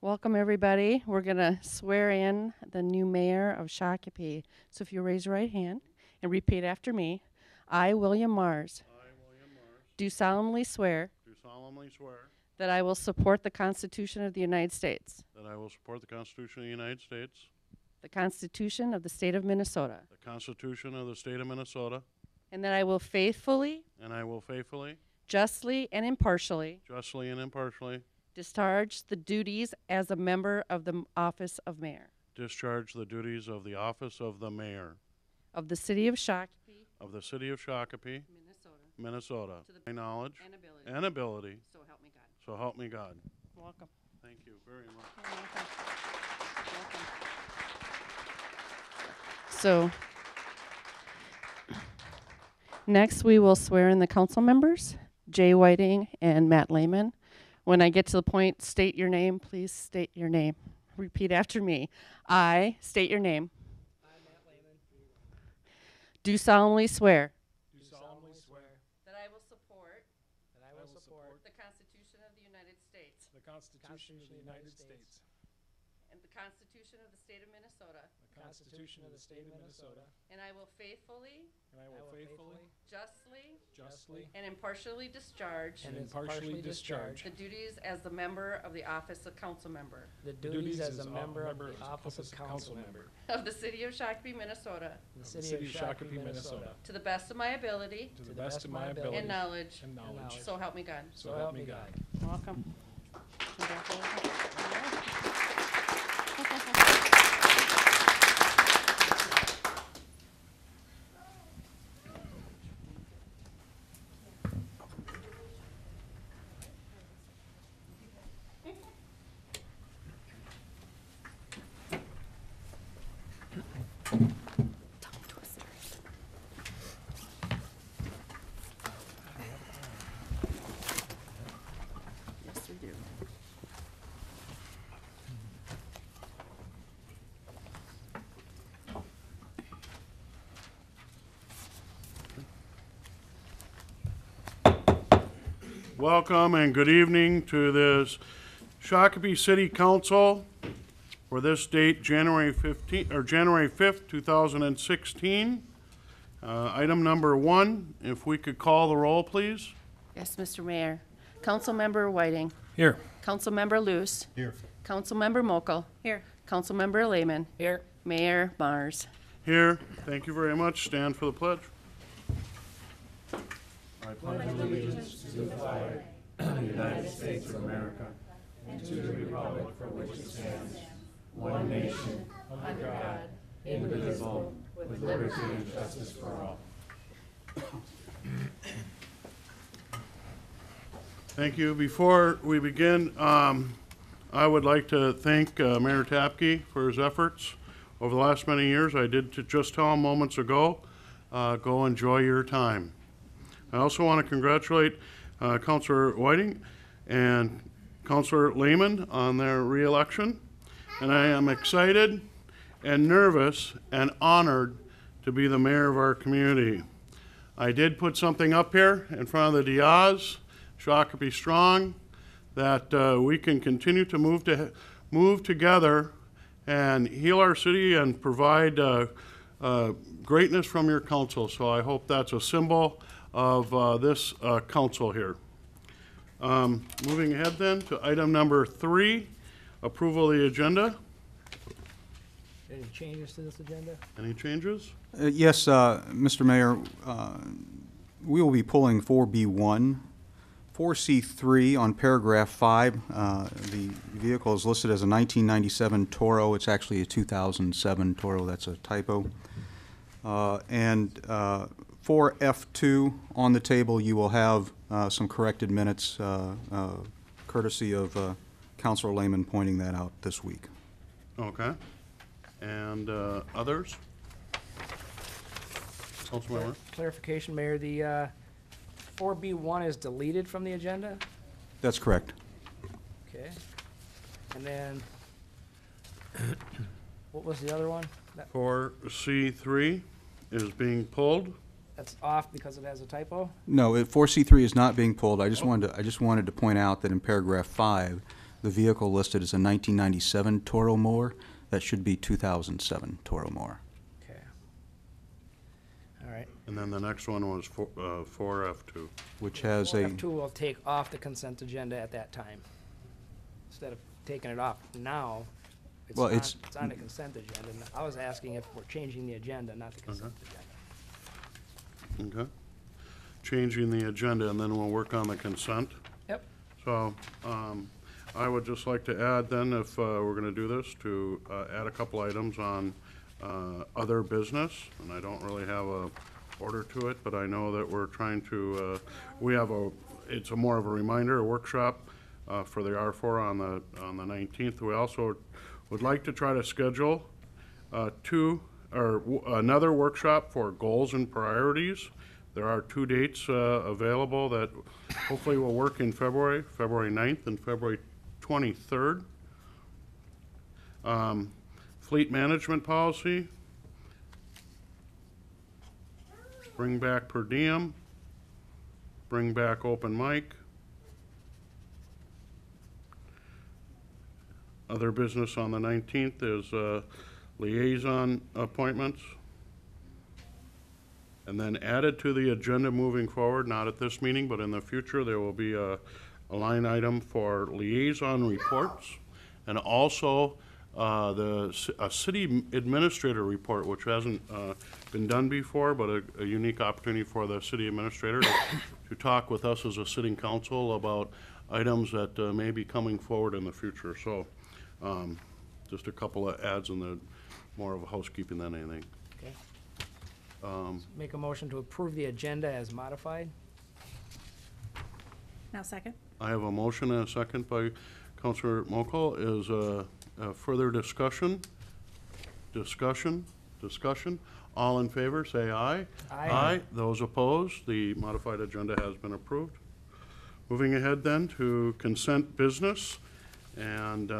Welcome, everybody. We're going to swear in the new mayor of Shakopee. So if you raise your right hand and repeat after me, I, William Mars, I, William Morris, do solemnly swear do solemnly swear that I will support the Constitution of the United States, that I will support the Constitution of the United States, the Constitution of the State of Minnesota, the Constitution of the State of Minnesota, and that I will faithfully, and I will faithfully, justly, and impartially justly, and impartially discharge the duties as a member of the office of mayor discharge the duties of the office of the mayor of the city of Shakopee, of the city of Shakopee, Minnesota, Minnesota, to the my knowledge and ability. and ability, So help me God. so help me God. Welcome. Thank you very much. Welcome. So, next we will swear in the council members, Jay Whiting and Matt Lehman. When I get to the point, state your name. Please state your name. Repeat after me. I state your name. I, Matt Lehman, Do solemnly swear do solemnly swear that I will support that I will support the Constitution of the United States the Constitution of the United States, and the Constitution of the State of Minnesota, the Constitution of the State of Minnesota, and I will faithfully, and I will faithfully, justly, justly, and impartially discharge and impartially discharge the duties as the member of the office of council member the duties as a member of the office of council member of the city of Shakopee, Minnesota, in the city of Shakopee, Minnesota, to the best of my ability to the best of my ability and knowledge. and knowledge. So help me God. So help me God. Welcome. Congratulations. Yes, we do. Welcome and good evening to this Shakopee City Council for this date, January 15th, or January 5th, 2016. Item number 1, if we could call the roll, please. Yes, Mr. Mayor. Councilmember Whiting. Here. Councilmember Luce. Here. Councilmember Mokel. Here. Councilmember Lehman. Here. Mayor Mars. Here, thank you very much. Stand for the pledge. I pledge Thank you. Before we begin, I would like to thank Mayor Tapke for his efforts over the last many years. I did just tell him moments ago, go enjoy your time. I also want to congratulate Councilor Whiting and Councilor Lehman on their reelection. And I am excited and nervous and honored to be the mayor of our community. I did put something up here in front of the Diaz, Shakopee Strong, that we can continue to move together and heal our city and provide greatness from your council. So I hope that's a symbol of this council here. Moving ahead then to item number 3, approval of the agenda. Any changes to this agenda? Any changes? Yes, Mr. Mayor, we will be pulling 4B1. 4C3 on paragraph 5, the vehicle is listed as a 1997 Toro. It's actually a 2007 Toro. That's a typo. And 4F2 on the table, you will have some corrected minutes, courtesy of Councilor Lehman pointing that out this week. Okay. And others? Councilmember? Clarification, Mayor, the 4B1 is deleted from the agenda? That's correct. Okay. And then, what was the other one? 4C3 is being pulled. That's off because it has a typo? No, 4C3 is not being pulled. I just wanted to point out that in paragraph 5, The vehicle listed is a 1997 Toro mower. That should be 2007 Toro mower. Okay. All right. And then the next one was 4F2. Which has a, F2 will take off the consent agenda at that time. Instead of taking it off now, Well, it's on the consent agenda. And I was asking if we're changing the agenda, not the consent agenda. Okay. Changing the agenda, and then we'll work on the consent. Yep. So, I would just like to add then, if we're gonna do this, to add a couple items on other business, and I don't really have a order to it, but I know that we're trying to, we have it's a more of a reminder, a workshop for the R4 on the 19th. We also would like to try to schedule another workshop for goals and priorities. There are 2 dates available that hopefully will work in February 9th and February 23rd. Fleet management policy. Bring back per diem. Bring back open mic. Other business on the 19th is liaison appointments. And then added to the agenda moving forward, not at this meeting, but in the future, there will be a line item for liaison reports, and also a city administrator report, which hasn't been done before, but a unique opportunity for the city administrator to talk with us as a sitting council about items that may be coming forward in the future. So just a couple of adds in the more of a housekeeping than anything. Okay. Make a motion to approve the agenda as modified. Now second. I have a motion and a second by Councilor Mokel. Is further discussion? Discussion? All in favor, say aye. Aye. Those opposed, the modified agenda has been approved. Moving ahead then to consent business, and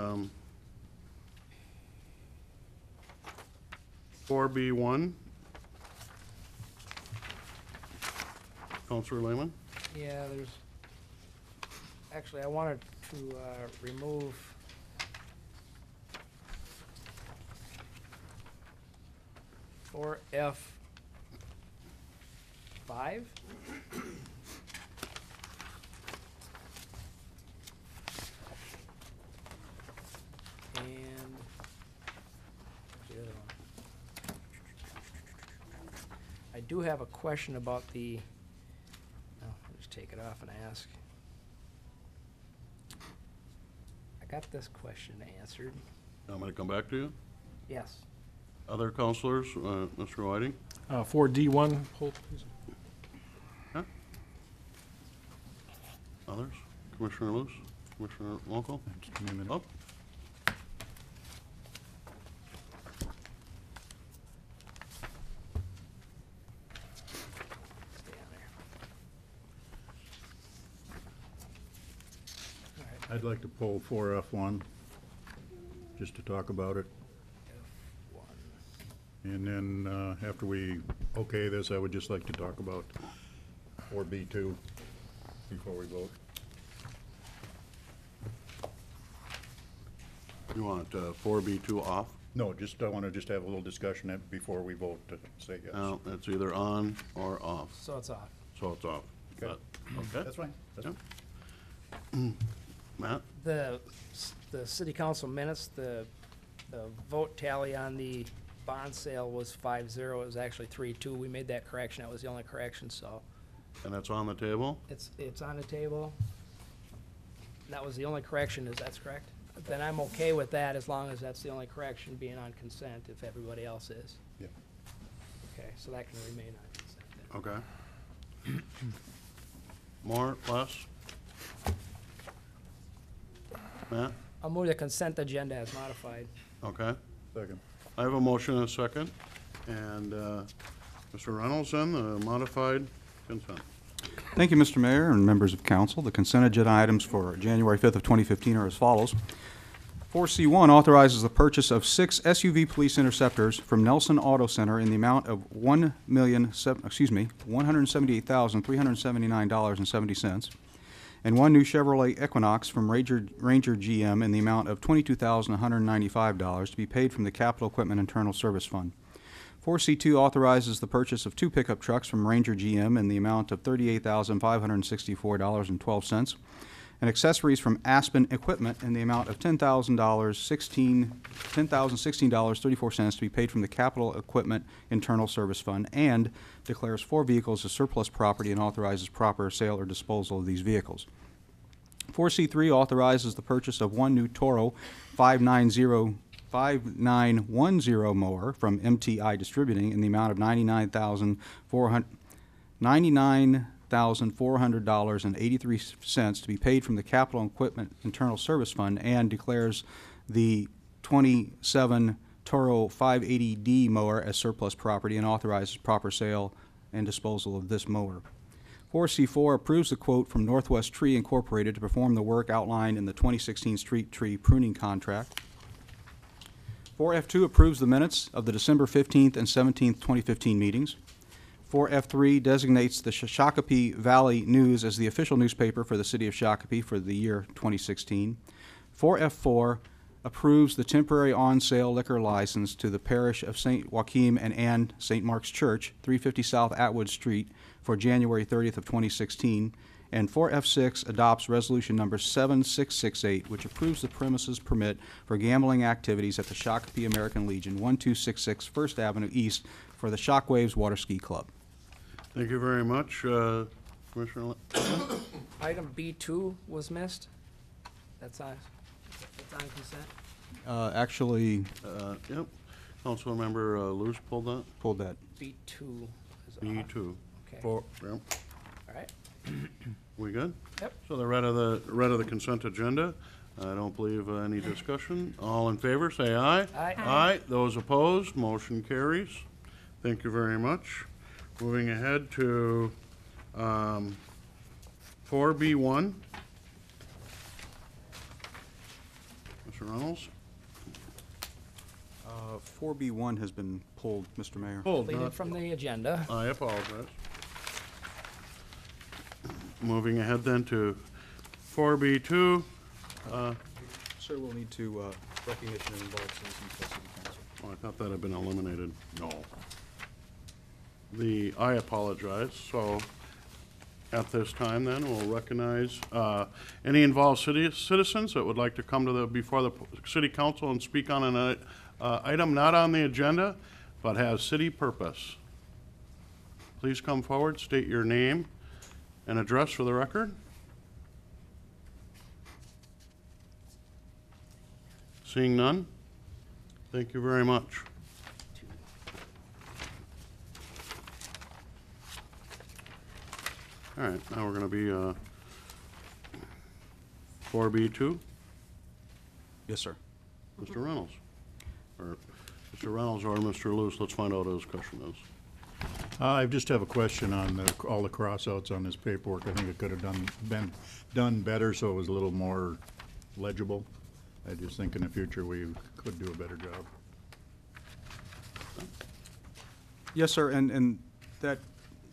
4B1. Councilor Lehman? Yeah, actually, I wanted to remove or F5. And what's the other one? I do have a question about the, I'll just take it off and ask. I got this question answered. I'm going to come back to you. Yes. Other councilors, Mr. Whiting? 4D1, poll, please. Yeah. Others? Commissioner Luce? Commissioner Mokel? just give me a minute. Oh, Stay on there. All right. I'd like to pull 4F1, just to talk about it. F1. And then after we okay this, I would just like to talk about 4B2 before we vote. you want 4B2 off? No, I want to just have a little discussion before we vote to say yes. No, it's either on or off, So it's off. so it's off. Okay. Okay, That's fine. That's Yep. fine. Matt? The city council minutes, the vote tally on the bond sale was 5-0. It was actually 3-2. We made that correction. That was the only correction, so And that's on the table? it's on the table. That was the only correction, that's correct? Then I'm okay with that as long as that's the only correction being on consent, if everybody else is. Yeah. Okay, so that can remain on consent then. Okay. More, less? Matt? I'll move the consent agenda as modified. Okay. Second. I have a motion and a second. And Mr. Reynolds, then, the modified consent. Thank you, Mr. Mayor and members of council. The consent agenda items for January 5th of 2015 are as follows. 4C1 authorizes the purchase of 6 SUV police interceptors from Nelson Auto Center in the amount of $178,379.70. and one new Chevrolet Equinox from Ranger GM in the amount of $22,195 to be paid from the Capital Equipment Internal Service Fund. 4C2 authorizes the purchase of 2 pickup trucks from Ranger GM in the amount of $38,564.12, and accessories from Aspen Equipment in the amount of $10,016.34 to be paid from the Capital Equipment Internal Service Fund, and declares 4 vehicles as surplus property and authorizes proper sale or disposal of these vehicles. 4C3 authorizes the purchase of 1 new Toro 5910 mower from MTI Distributing in the amount of $99,400.83 to be paid from the Capital Equipment Internal Service Fund, and declares the 27 Toro 580D mower as surplus property and authorizes proper sale and disposal of this mower. 4C4 approves the quote from Northwest Tree Incorporated to perform the work outlined in the 2016 street tree pruning contract. 4F2 approves the minutes of the December 15th and 17th, 2015 meetings. 4F3 designates the Shakopee Valley News as the official newspaper for the city of Shakopee for the year 2016. 4F4 approves the temporary on-sale liquor license to the parish of St. Joachim and Anne St. Mark's Church, 350 South Atwood Street, for January 30th of 2016. And 4F6 adopts resolution number 7668, which approves the premises permit for gambling activities at the Shakopee American Legion, 1266 First Avenue East, for the Shockwaves Water Ski Club. Thank you very much, Commissioner. Item B2 was missed. That's on consent. Actually, Yep. Councilmember Luce pulled that. pulled that. B2 is on. B2. Okay. Yep. All right. We good? Yep. So the read of the consent agenda. I don't believe any discussion. All in favor, say aye. Aye. Aye. Those opposed, motion carries. Thank you very much. Moving ahead to 4B1. Mr. Reynolds? 4B1 has been pulled, Mr. Mayor. Pulled, Deleted from the agenda. I apologize. Moving ahead then to 4B2. Sir, we'll need to recognition and involve citizens by city council. Oh, I thought that had been eliminated. No. I apologize. So at this time then, we'll recognize any involved citizens that would like to come to before the city council and speak on an item not on the agenda, but has city purpose. Please come forward, state your name and address for the record. Seeing none, thank you very much. All right, now we're going to be 4B2. Yes, sir. Mr. Reynolds. Or Mr. Reynolds or Mr. Luce, let's find out what his question is. I just have a question on all the crossouts on this paperwork. I think it could have been done better so it was a little more legible. I just think in the future we could do a better job. Yes, sir, and that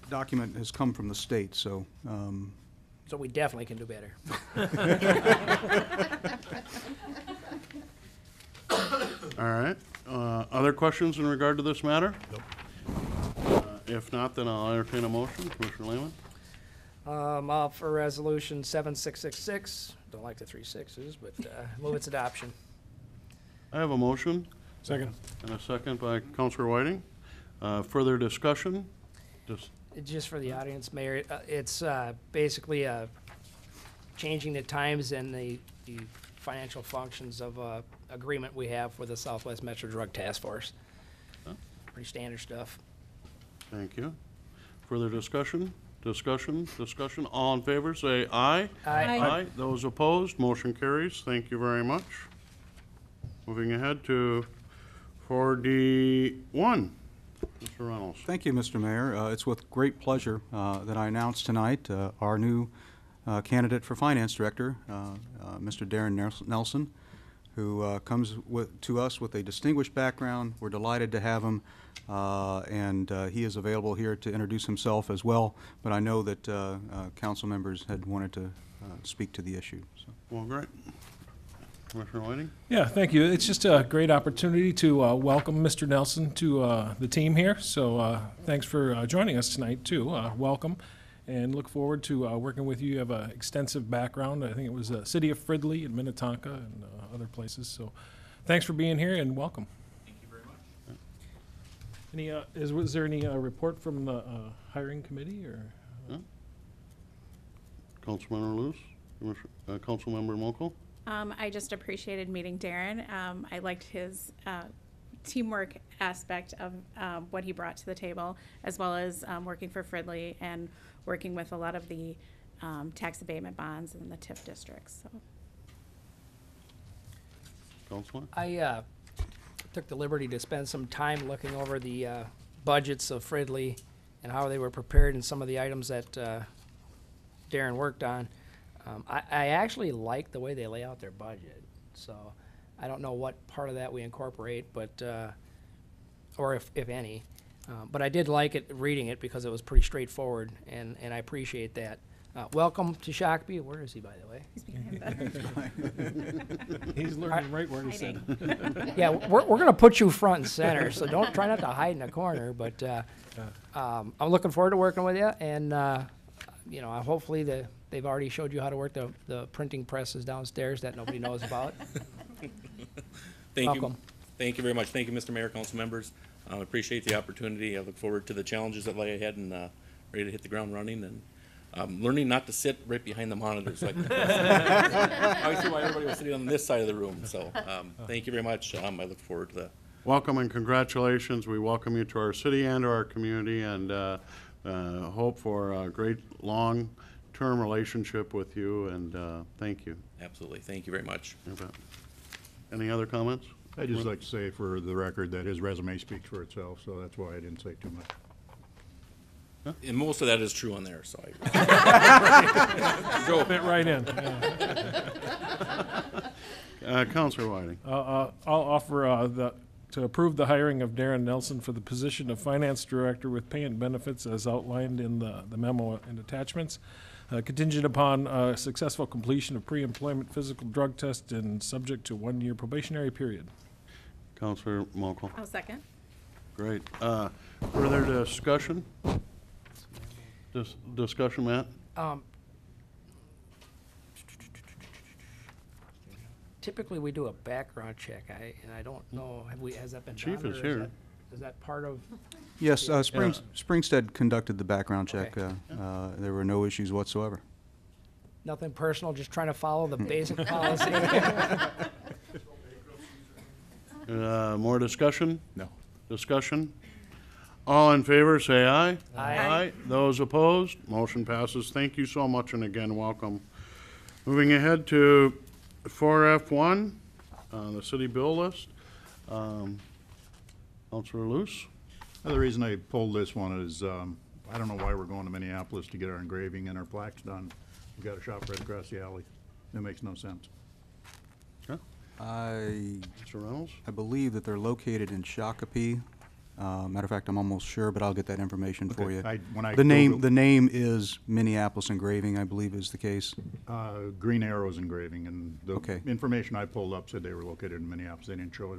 document has come from the state, so So we definitely can do better. All right. Other questions in regard to this matter? Nope. If not, then I'll entertain a motion. Commissioner Lehman? I'll for resolution 7666. Don't like the 3 6s, but move its adoption. I have a motion Second. and a second by Councilor Whiting. Further discussion? Just for the audience, Mayor, it's basically changing the times and the financial functions of agreement we have with the Southwest Metro Drug Task Force. Pretty standard stuff. Thank you. Further discussion? Discussion? All in favor, say aye. Aye. Aye. Those opposed, motion carries. Thank you very much. Moving ahead to 4D1. Mr. Reynolds. thank you, Mr. Mayor. It's with great pleasure that I announce tonight our new candidate for Finance Director, Mr. Darren Nelson. who comes to us with a distinguished background. We're delighted to have him, and he is available here to introduce himself as well, but I know that council members had wanted to speak to the issue. So. Well, great. Commissioner Whiting? Yeah, thank you. It's just a great opportunity to welcome Mr. Nelson to the team here. So thanks for joining us tonight, too. Welcome, and look forward to working with you. You have an extensive background. I think it was the city of Fridley and Minnetonka and other places. So thanks for being here, and welcome. Thank you very much. Was there any report from the hiring committee, or? Councilmember Luce? Councilmember Mokel? I just appreciated meeting Darren. I liked his teamwork aspect of what he brought to the table, as well as working for Fridley and working with a lot of the tax abatement bonds in the TIF districts. So. Councilor? I took the liberty to spend some time looking over the budgets of Fridley and how they were prepared and some of the items that Darren worked on. I actually like the way they lay out their budget. So I don't know what part of that we incorporate, but or if any. But I did like it, reading it, because it was pretty straightforward, and I appreciate that. Welcome to Shakopee. Where is he, by the way? He's becoming better. He's learning right where to sit. Hiding. Yeah, we're going to put you front and center, so don't try not to hide in a corner. But I'm looking forward to working with you, and you know, hopefully they've already showed you how to work the printing presses downstairs that nobody knows about. Thank Welcome. you. Thank you very much. Thank you, Mr. Mayor, council members. I appreciate the opportunity. I look forward to the challenges that lie ahead, and ready to hit the ground running, and learning not to sit right behind the monitors. Like I see why everybody was sitting on this side of the room. So thank you very much. I look forward to that. Welcome and congratulations. We welcome you to our city and to our community, and hope for a great long-term relationship with you, and thank you. Absolutely. Thank you very much. You bet. Any other comments? I'd just like to say for the record that his resume speaks for itself, so that's why I didn't say too much. And most of that is true on there. So I Fit right in. Yeah. Councilor Whiting? I'll offer to approve the hiring of Darren Nelson for the position of Finance Director with pay and benefits as outlined in the memo and attachments, contingent upon successful completion of pre-employment physical drug test and subject to 1-year probationary period. Councilor Mokel? I'll second. Great. Further discussion? Discussion, Matt? Typically, we do a background check, and I don't know, has that been done? Chief is or here. Is that part of? Yes, Springstead conducted the background check. Okay. There were no issues whatsoever. Nothing personal, just trying to follow the basic policy. More discussion? No. Discussion? All in favor, say aye. Aye. Those opposed? Motion passes. Thank you so much, and again, welcome. Moving ahead to 4F1, the city bill list. Councilor Luce? The reason I pulled this one is, I don't know why we're going to Minneapolis to get our engraving and our plaques done. We've got a shop right across the alley. It makes no sense. Okay. I Mr. Reynolds? believe that they're located in Shakopee. Matter of fact, I'm almost sure, but I'll get that information for you. When I The Googled- name is Minneapolis Engraving, I believe is the case. Green Arrows Engraving, and the Okay. information I pulled up said they were located in Minneapolis. They didn't show a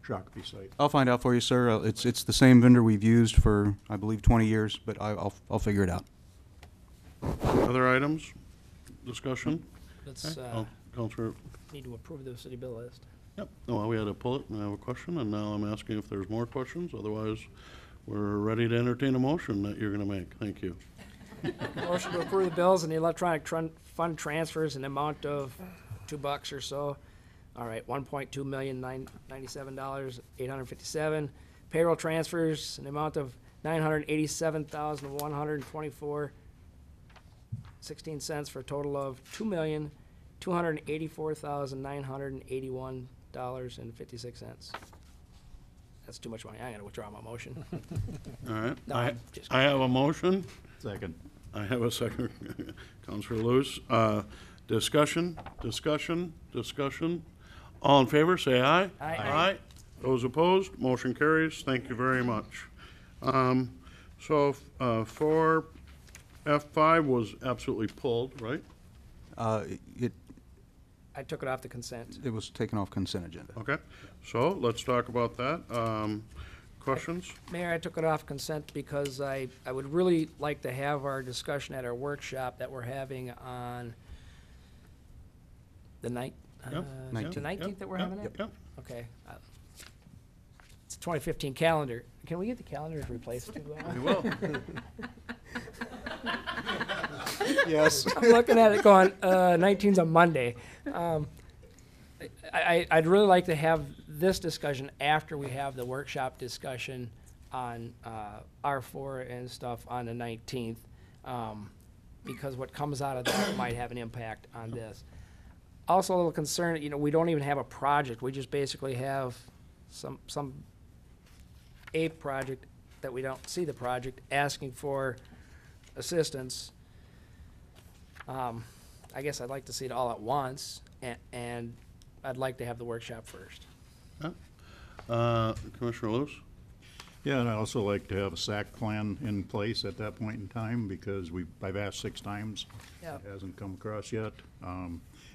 Shakopee site. I'll find out for you, sir. It's the same vendor we've used for, I believe, 20 years, but I'll figure it out. Other items? Discussion? Let's, Councilor? need to approve the city bill list. Yep. Well, we had to pull it, and I have a question, and now I'm asking if there's more questions. Otherwise, we're ready to entertain a motion that you're going to make. Thank you. Motion to approve the bills and the electronic fund transfers in the amount of $2 or so. All right, $1.297,857. Payroll transfers in the amount of $987,124.16 for a total of $2,284,981.56. That's too much money. I'm gonna withdraw my motion. All right. No, I'm just I have a motion. Second. I have a second. Councilor Luce. Discussion? All in favor, say aye. Aye. Those opposed, motion carries. Thank you very much. So, 4F5 was absolutely pulled, right? It I took it off the consent. it was taken off consent agenda. Okay, so let's talk about that. Questions? Mayor, I took it off consent because I would really like to have our discussion at our workshop that we're having on the night, Yep. the 19th. 19th that we're having it? Yep. Okay. It's a 2015 calendar. Can we get the calendar replaced too? We will. Yes. I'm looking at it going, 19's a Monday. I'd really like to have this discussion after we have the workshop discussion on R4 and stuff on the 19th, because what comes out of that might have an impact on this. Also a little concerned, we don't even have a project. We just basically have a project that we don't see the project asking for assistance. I guess I'd like to see it all at once, and I'd like to have the workshop first. Commissioner Lewis? Yeah, and I'd also like to have a SAC plan in place at that point in time, because I've asked 6 times. Yeah. It hasn't come across yet.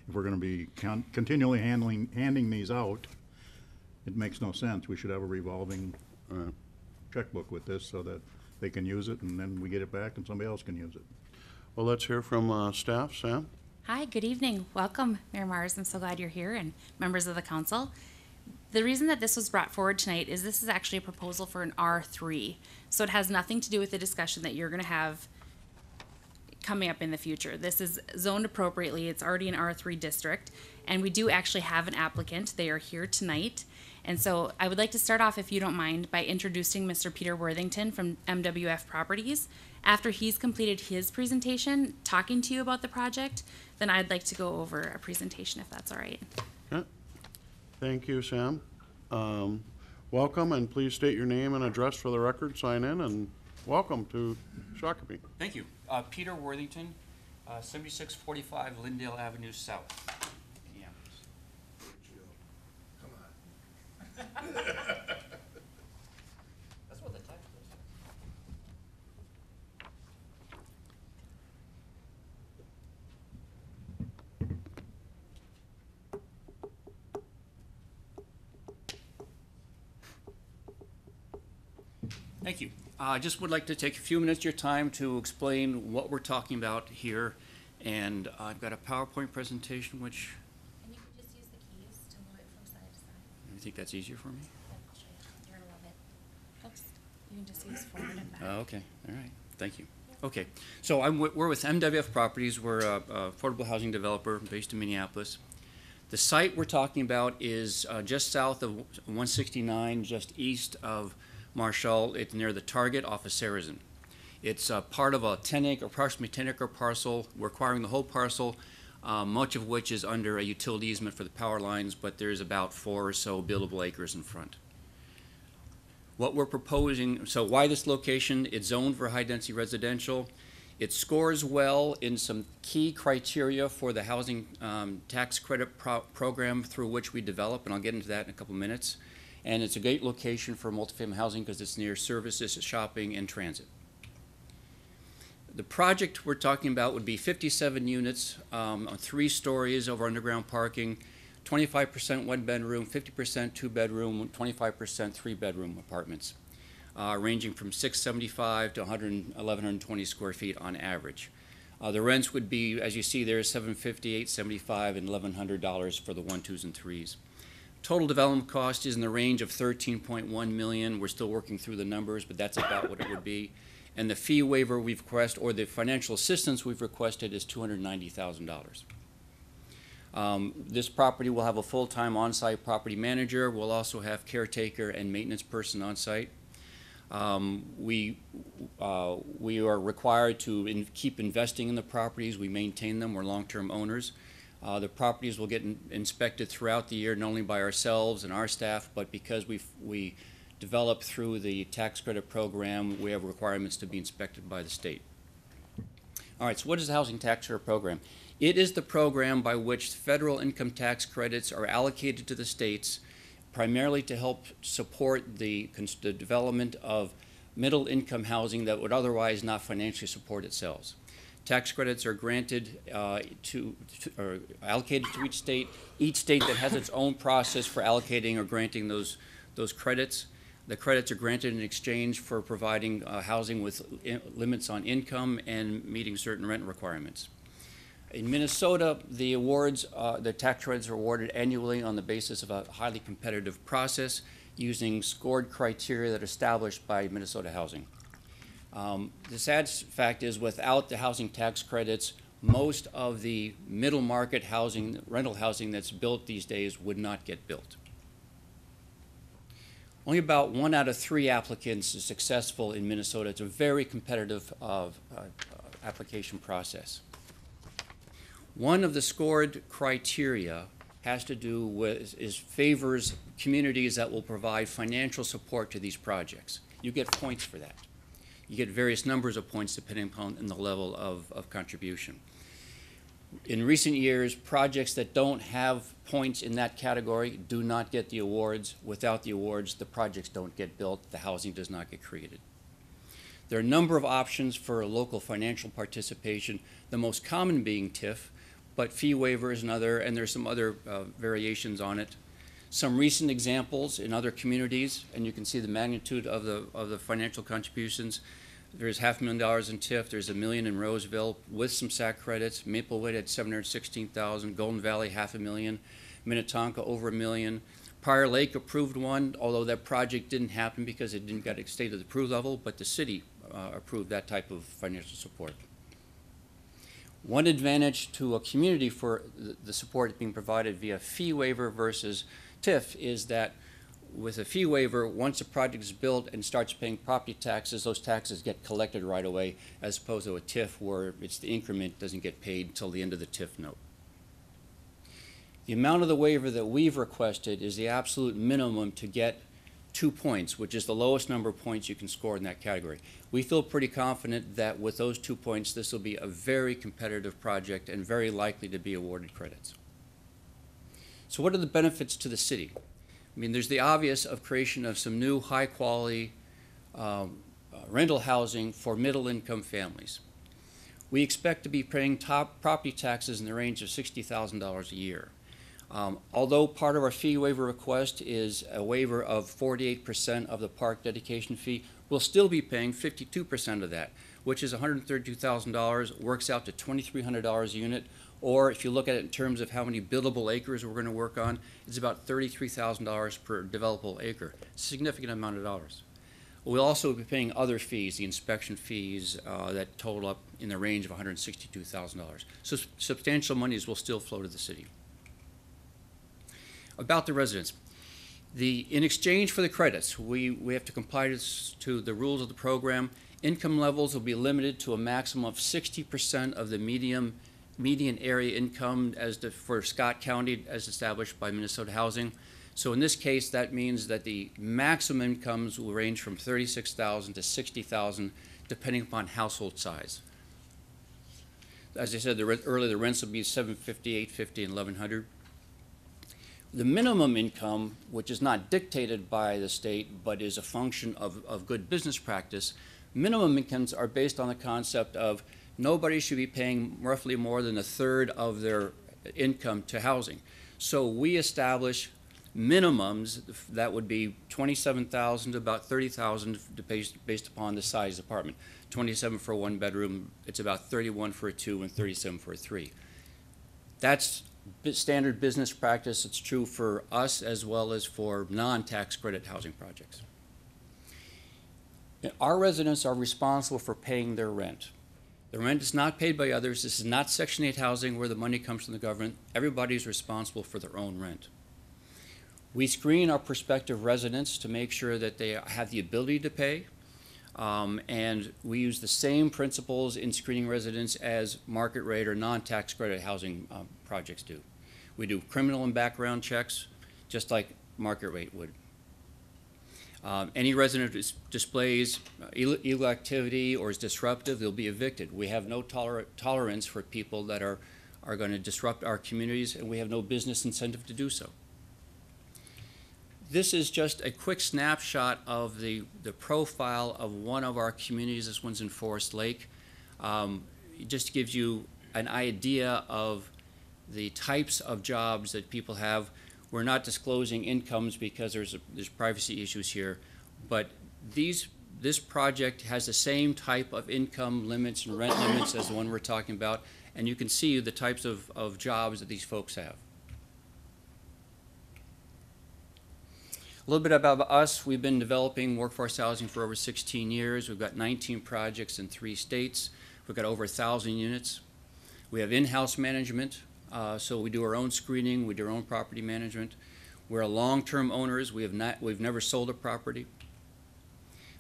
If we're gonna be continually handing these out, it makes no sense. We should have a revolving checkbook with this so that they can use it, and then we get it back and somebody else can use it. Well, let's hear from staff. Sam? Hi, good evening. Welcome, Mayor Mars. I'm so glad you're here and members of the council. The reason that this was brought forward tonight is this is actually a proposal for an R3. So it has nothing to do with the discussion that you're going to have coming up in the future. This is zoned appropriately. It's already an R3 district, and we do actually have an applicant. They are here tonight. And so I would like to start off, if you don't mind, by introducing Mr. Peter Worthington from MWF Properties. After he's completed his presentation, talking to you about the project, then I'd like to go over a presentation, if that's all right. Okay. Thank you, Sam. Welcome, and please state your name and address for the record. Sign in, and welcome to Shakopee. Thank you. Peter Worthington, 7645 Lindale Avenue South. That's what the text was. Thank you. I just would like to take a few minutes of your time to explain what we're talking about here. And I've got a PowerPoint presentation, which And you can just use the keys to move it from side to side. I think that's easier for me. I'll show you. You're gonna love it. Oops. You can just use forward and back. Okay, all right, thank you. Okay, so we're with MWF Properties. We're a affordable housing developer based in Minneapolis. The site we're talking about is just south of 169, just east of Marshall. It's near the Target off of Sarazen. It's part of a 10-acre, approximately 10-acre parcel. We're acquiring the whole parcel, much of which is under a utility easement for the power lines, but there's about 4 or so buildable acres in front. What we're proposing, so why this location? It's zoned for high-density residential. It scores well in some key criteria for the housing tax credit program through which we develop, and I'll get into that in a couple minutes. And it's a great location for multifamily housing because it's near services, shopping, and transit. The project we're talking about would be 57 units on 3 stories over underground parking, 25% 1-bedroom, 50% 2-bedroom, 25% 3-bedroom apartments, ranging from 675 to 1,120 square feet on average. The rents would be, as you see there, $750, $875, and $1,100 for the 1, 2s, and 3s. Total development cost is in the range of $13.1 million. We're still working through the numbers, but that's about what it would be. And the fee waiver we've requested, or the financial assistance we've requested, is $290,000. This property will have a full-time on-site property manager. We'll also have caretaker and maintenance person on-site. We are required to keep investing in the properties. We maintain them. We're long-term owners. The properties will get inspected throughout the year, not only by ourselves and our staff, but because we develop through the tax credit program, we have requirements to be inspected by the state. All right, so what is the Housing Tax Credit Program? It is the program by which federal income tax credits are allocated to the states primarily to help support the development of middle-income housing that would otherwise not financially support itself. Tax credits are granted or allocated to each state that has its own process for allocating or granting those credits. The credits are granted in exchange for providing housing with limits on income and meeting certain rent requirements. In Minnesota, the awards, the tax credits are awarded annually on the basis of a highly competitive process using scored criteria that are established by Minnesota Housing. The sad fact is, without the housing tax credits, most of the middle market housing, rental housing that's built these days would not get built. Only about 1 out of 3 applicants is successful in Minnesota. It's a very competitive application process. One of the scored criteria has to do with, favors communities that will provide financial support to these projects. You get points for that. You get various numbers of points depending upon the level of contribution. In recent years, projects that don't have points in that category do not get the awards. Without the awards, the projects don't get built, the housing does not get created. There are a number of options for local financial participation, the most common being TIF, but fee waiver is another, and there's some other variations on it. Some recent examples in other communities, and you can see the magnitude of the financial contributions. There's $500,000 in TIF. There's $1 million in Roseville with some SAC credits. Maplewood had $716,000. Golden Valley $500,000. Minnetonka over $1 million. Prior Lake approved one, although that project didn't happen because it didn't get a state of the approved level, but the city approved that type of financial support. One advantage to a community for the support being provided via fee waiver versus TIF is that with a fee waiver, once a project is built and starts paying property taxes, those taxes get collected right away, as opposed to a TIF where it's the increment doesn't get paid until the end of the TIF note. The amount of the waiver that we've requested is the absolute minimum to get 2 points, which is the lowest number of points you can score in that category. We feel pretty confident that with those 2 points, this will be a very competitive project and very likely to be awarded credits. So what are the benefits to the city? I mean, there's the obvious of creation of some new high-quality rental housing for middle-income families. We expect to be paying top property taxes in the range of $60,000 a year. Although part of our fee waiver request is a waiver of 48% of the park dedication fee, we'll still be paying 52% of that, which is $132,000, works out to $2,300 a unit, or if you look at it in terms of how many buildable acres we're going to work on, it's about $33,000 per developable acre, significant amount of dollars. We'll also be paying other fees, the inspection fees that total up in the range of $162,000. So substantial monies will still flow to the city. About the residents. In exchange for the credits, we have to comply to the rules of the program. Income levels will be limited to a maximum of 60% of the median area income for Scott County as established by Minnesota Housing. So in this case, that means that the maximum incomes will range from $36,000 to $60,000 depending upon household size. As I said earlier, the rents will be $750, $850, and $1,100. The minimum income, which is not dictated by the state but is a function of good business practice, minimum incomes are based on the concept of nobody should be paying roughly more than a third of their income to housing. So we establish minimums that would be $27,000 to about $30,000 based upon the size of the apartment. 27 for a 1-bedroom, it's about 31 for a 2 and 37 for a 3. That's standard business practice. It's true for us as well as for non-tax credit housing projects. Our residents are responsible for paying their rent. The rent is not paid by others. This is not Section 8 housing where the money comes from the government. Everybody's responsible for their own rent. We screen our prospective residents to make sure that they have the ability to pay, and we use the same principles in screening residents as market rate or non-tax credit housing projects do. We do criminal and background checks just like market rate would. Any resident who displays illegal activity or is disruptive, they'll be evicted. We have no tolerance for people that are going to disrupt our communities, and we have no business incentive to do so. This is just a quick snapshot of the profile of one of our communities. This one's in Forest Lake. It just gives you an idea of the types of jobs that people have. We're not disclosing incomes because there's privacy issues here, but this project has the same type of income limits and rent limits as the one we're talking about, and you can see the types of jobs that these folks have. A little bit about us. We've been developing workforce housing for over 16 years. We've got 19 projects in 3 states. We've got over 1,000 units. We have in-house management, so we do our own screening, we do our own property management. We're long-term owners. We've never sold a property.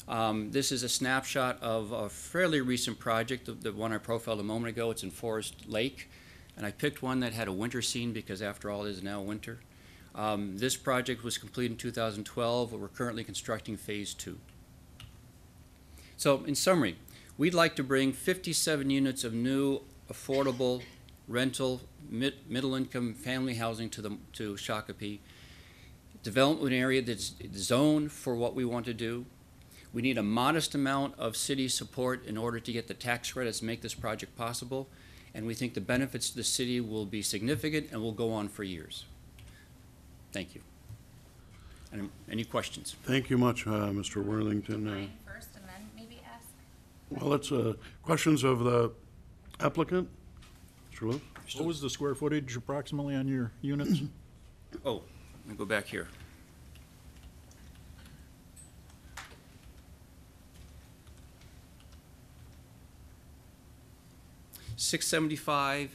This is a snapshot of a fairly recent project, the one I profiled a moment ago. It's in Forest Lake, and I picked one that had a winter scene because after all, it is now winter. This project was completed in 2012, but we're currently constructing phase 2. So in summary, we'd like to bring 57 units of new, affordable, rental, middle-income family housing to Shakopee. Develop an area that's zoned for what we want to do. We need a modest amount of city support in order to get the tax credits to make this project possible, and we think the benefits to the city will be significant and will go on for years. Thank you. Any questions? Thank you much, Mr. Worthington. Mine first, and then maybe ask. Well, it's questions of the applicant. Mr. Lewis? What was the square footage approximately on your units? Oh, let me go back here. $675,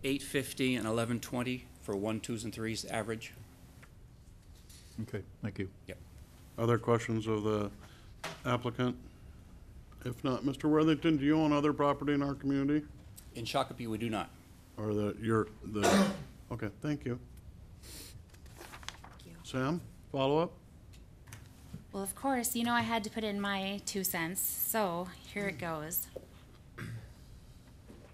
$850, and $1120 for 1, 2s, and 3s average. Okay, thank you. Yep. Other questions of the applicant? If not, Mr. Worthington, do you own other property in our community? In Shakopee, we do not. Or okay, thank you. Thank you. Sam, follow-up? Well, of course, you know I had to put in my 2 cents, so here it goes.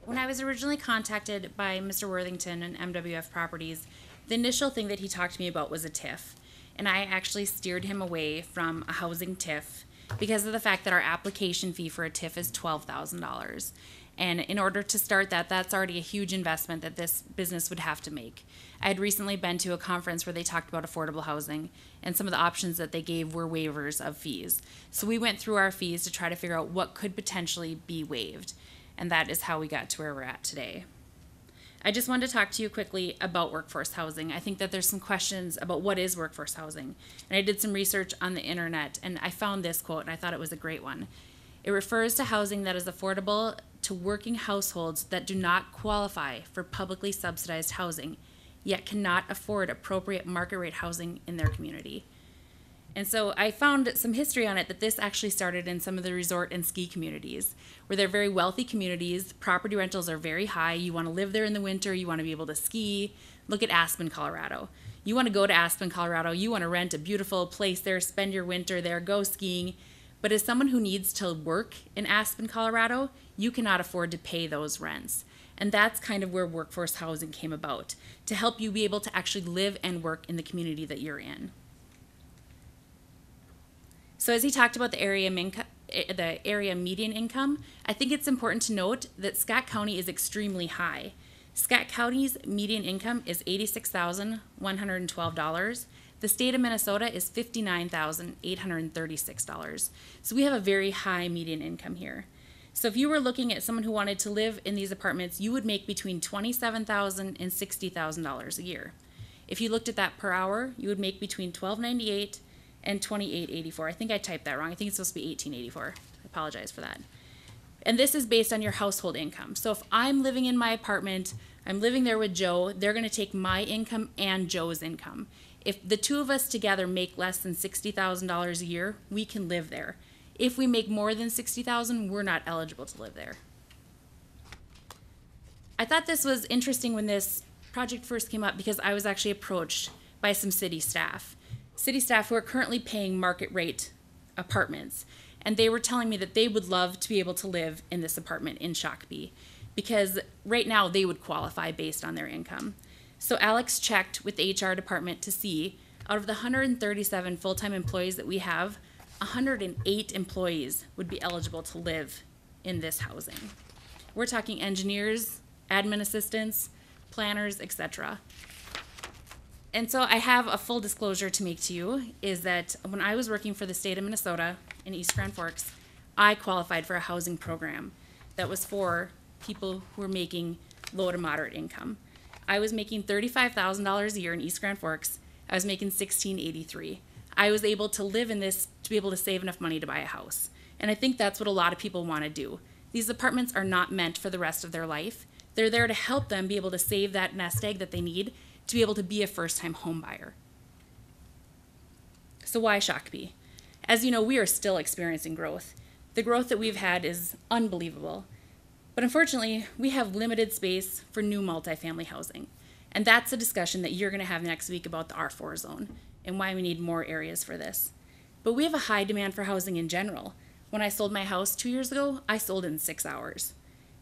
When I was originally contacted by Mr. Worthington and MWF Properties, the initial thing that he talked to me about was a TIF. And I actually steered him away from a housing TIF because of the fact that our application fee for a TIF is $12,000. And in order to start that, that's already a huge investment that this business would have to make. I had recently been to a conference where they talked about affordable housing, and some of the options that they gave were waivers of fees. So we went through our fees to try to figure out what could potentially be waived. And that is how we got to where we're at today. I just wanted to talk to you quickly about workforce housing. I think that there's some questions about what is workforce housing. And I did some research on the internet, and I found this quote, and I thought it was a great one. It refers to housing that is affordable to working households that do not qualify for publicly subsidized housing, yet cannot afford appropriate market rate housing in their community. And so I found some history on it that this actually started in some of the resort and ski communities, where they're very wealthy communities. Property rentals are very high. You want to live there in the winter. You want to be able to ski. Look at Aspen, Colorado. You want to go to Aspen, Colorado. You want to rent a beautiful place there, spend your winter there, go skiing. But as someone who needs to work in Aspen, Colorado, you cannot afford to pay those rents. And that's kind of where workforce housing came about, to help you be able to actually live and work in the community that you're in. So as he talked about the area median income, I think it's important to note that Scott County is extremely high. Scott County's median income is $86,112. The state of Minnesota is $59,836. So we have a very high median income here. So if you were looking at someone who wanted to live in these apartments, you would make between $27,000 and $60,000 a year. If you looked at that per hour, you would make between $12.98 and $28.84. I think I typed that wrong. I think it's supposed to be $18.84. I apologize for that. And this is based on your household income. So if I'm living in my apartment, I'm living there with Joe, they're going to take my income and Joe's income. If the two of us together make less than $60,000 a year, we can live there. If we make more than $60,000, we're not eligible to live there. I thought this was interesting when this project first came up because I was actually approached by some city staff who are currently paying market rate apartments. And they were telling me that they would love to be able to live in this apartment in Shakopee, because right now they would qualify based on their income. So Alex checked with the HR department to see, out of the 137 full-time employees that we have, 108 employees would be eligible to live in this housing. We're talking engineers, admin assistants, planners, etc. And so I have a full disclosure to make to you, is that when I was working for the state of Minnesota in East Grand Forks, I qualified for a housing program that was for people who were making low to moderate income. I was making $35,000 a year in East Grand Forks. I was making $1,683. I was able to live in this to be able to save enough money to buy a house. And I think that's what a lot of people want to do. These apartments are not meant for the rest of their life. They're there to help them be able to save that nest egg that they need to be able to be a first-time home buyer. So why Shakopee? As you know, we are still experiencing growth. The growth that we've had is unbelievable. But unfortunately, we have limited space for new multifamily housing. And that's a discussion that you're going to have next week about the R4 zone and why we need more areas for this. But we have a high demand for housing in general. When I sold my house 2 years ago, I sold in 6 hours.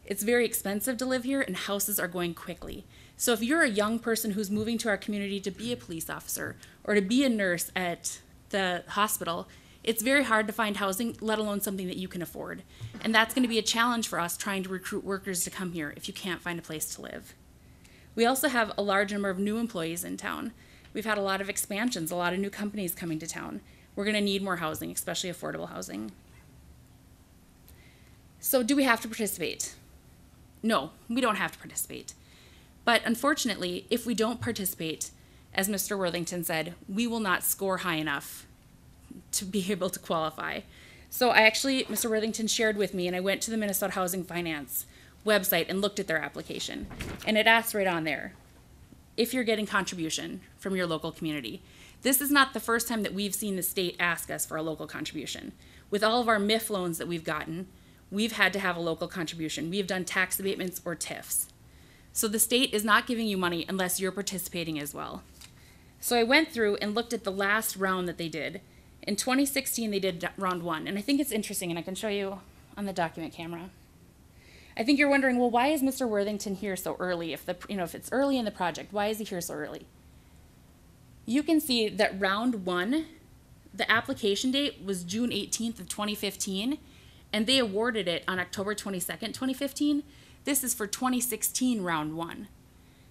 It's very expensive to live here, and houses are going quickly. So if you're a young person who's moving to our community to be a police officer or to be a nurse at the hospital, it's very hard to find housing, let alone something that you can afford. And that's going to be a challenge for us trying to recruit workers to come here if you can't find a place to live. We also have a large number of new employees in town. We've had a lot of expansions, a lot of new companies coming to town. We're going to need more housing, especially affordable housing. So do we have to participate? No, we don't have to participate. But unfortunately, if we don't participate, as Mr. Worthington said, we will not score high enough to be able to qualify. So Mr. Worthington shared with me, and I went to the Minnesota Housing Finance website and looked at their application. And it asks right on there, if you're getting contribution from your local community. This is not the first time that we've seen the state ask us for a local contribution. With all of our MIF loans that we've gotten, we've had to have a local contribution. We've done tax abatements or TIFs. So the state is not giving you money unless you're participating as well. So I went through and looked at the last round that they did. In 2016, they did round 1. And I think it's interesting, and I can show you on the document camera. I think you're wondering, well, why is Mr. Worthington here so early? If it's early in the project, why is he here so early? You can see that round 1, the application date was June 18th of 2015, and they awarded it on October 22nd, 2015. This is for 2016 round 1.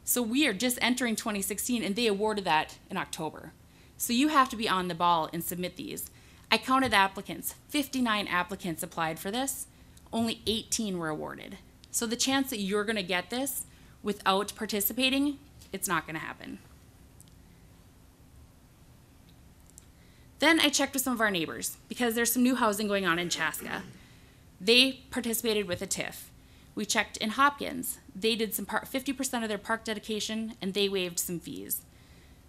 So we are just entering 2016, and they awarded that in October. So you have to be on the ball and submit these. I counted applicants. 59 applicants applied for this. Only 18 were awarded. So the chance that you're going to get this without participating, it's not going to happen. Then I checked with some of our neighbors because there's some new housing going on in Chaska. They participated with a TIF. We checked in Hopkins. They did 50% of their park dedication, and they waived some fees.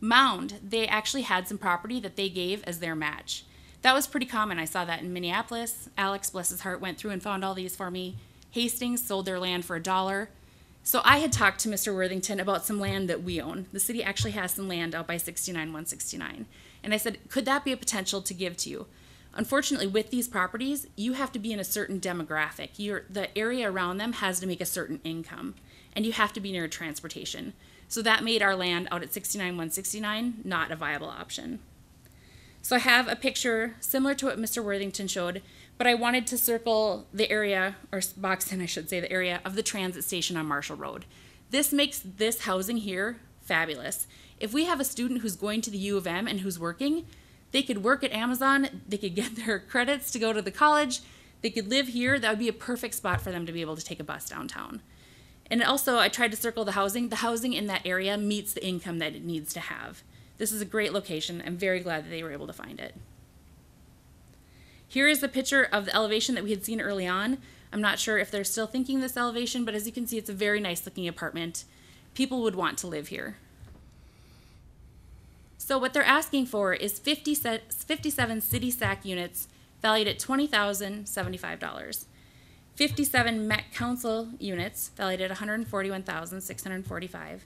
Mound, they actually had some property that they gave as their match. That was pretty common. I saw that in Minneapolis. Alex, bless his heart, went through and found all these for me. Hastings sold their land for $1. So I had talked to Mr. Worthington about some land that we own. The city actually has some land out by 69-169. And I said, could that be a potential to give to you? Unfortunately, with these properties, you have to be in a certain demographic. The area around them has to make a certain income, and you have to be near transportation. So that made our land out at 69-169 not a viable option. So I have a picture similar to what Mr. Worthington showed, but I wanted to circle the area, or box in, I should say, the area of the transit station on Marshall Road. This makes this housing here fabulous. If we have a student who's going to the U of M and who's working, they could work at Amazon, they could get their credits to go to the college, they could live here. That would be a perfect spot for them to be able to take a bus downtown. And also, I tried to circle the housing. The housing in that area meets the income that it needs to have. This is a great location. I'm very glad that they were able to find it. Here is the picture of the elevation that we had seen early on. I'm not sure if they're still thinking this elevation, but as you can see, it's a very nice looking apartment. People would want to live here. So what they're asking for is 57 city SAC units valued at $20,075. 57 Met Council units valued at $141,645,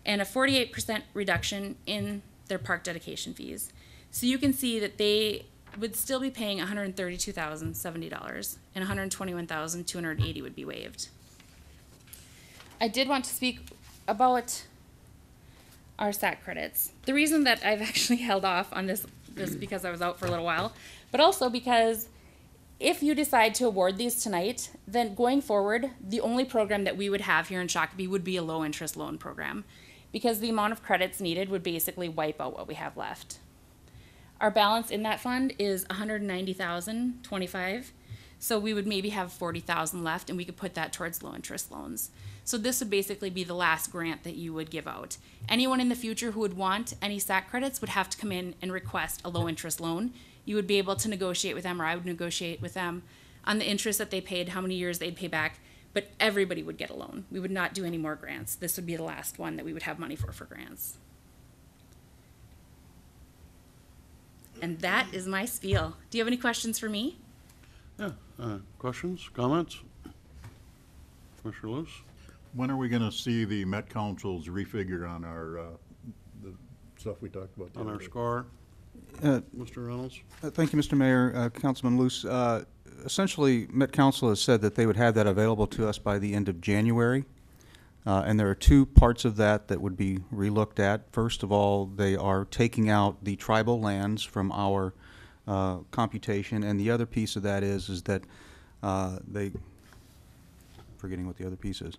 and a 48% reduction in their park dedication fees. So you can see that they would still be paying $132,070 and $121,280 would be waived. I did want to speak about our SAC credits. The reason that I've actually held off on this is because I was out for a little while, but also because if you decide to award these tonight, then going forward, the only program that we would have here in Shakopee would be a low interest loan program, because the amount of credits needed would basically wipe out what we have left. Our balance in that fund is $190,025, so we would maybe have $40,000 left, and we could put that towards low interest loans. So this would basically be the last grant that you would give out. Anyone in the future who would want any SAC credits would have to come in and request a low interest loan. You would be able to negotiate with them, or I would negotiate with them on the interest that they paid, how many years they'd pay back, but everybody would get a loan. We would not do any more grants. This would be the last one that we would have money for grants. And that is my spiel. Do you have any questions for me? Yeah, questions, comments? Commissioner Luce? When are we gonna see the Met Council's refigure on our, the stuff we talked about? the On other our day? score, Uh, Mr. Reynolds? Thank you, Mr. Mayor. Councilman Luce, essentially, Met Council has said that they would have that available to us by the end of January. And there are two parts of that that would be relooked at. First of all, they are taking out the tribal lands from our computation, and the other piece of that is that they, forgetting what the other piece is.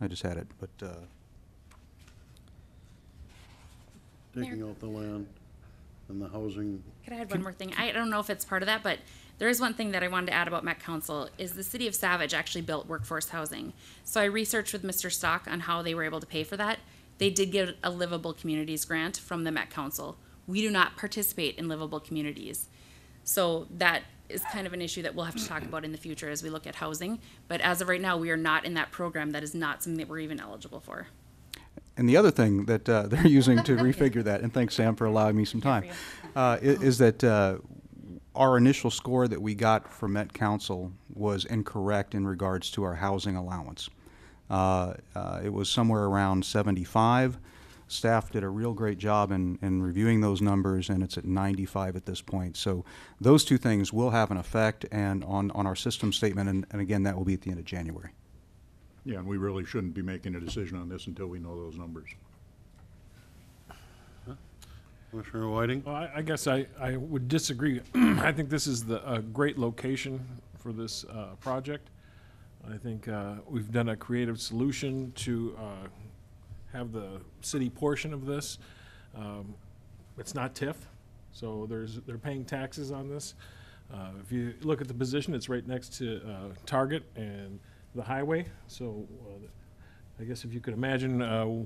I just had it, but Taking out the land and the housing. Could I add one more thing? I don't know if it's part of that, but there is one thing that I wanted to add about Met Council is the city of Savage actually built workforce housing. So I researched with Mr. Stock on how they were able to pay for that. They did get a Livable Communities grant from the Met Council. We do not participate in livable communities. So that is kind of an issue that we'll have to talk about in the future as we look at housing. But as of right now, we are not in that program. That is not something that we're even eligible for. and the other thing that they're using to refigure that, and thanks, Sam, for allowing me some time, is that our initial score that we got from Met Council was incorrect in regards to our housing allowance. It was somewhere around 75. Staff did a real great job in reviewing those numbers, and it's at 95 at this point. So those two things will have an effect and on our system statement, and again, that will be at the end of January. Yeah, and we really shouldn't be making a decision on this until we know those numbers. Commissioner Whiting? Well, I guess I would disagree. I think this is a great location for this project. I think we've done a creative solution to have the city portion of this. It's not TIF, so they're paying taxes on this. If you look at the position, it's right next to Target and the highway. So I guess if you could imagine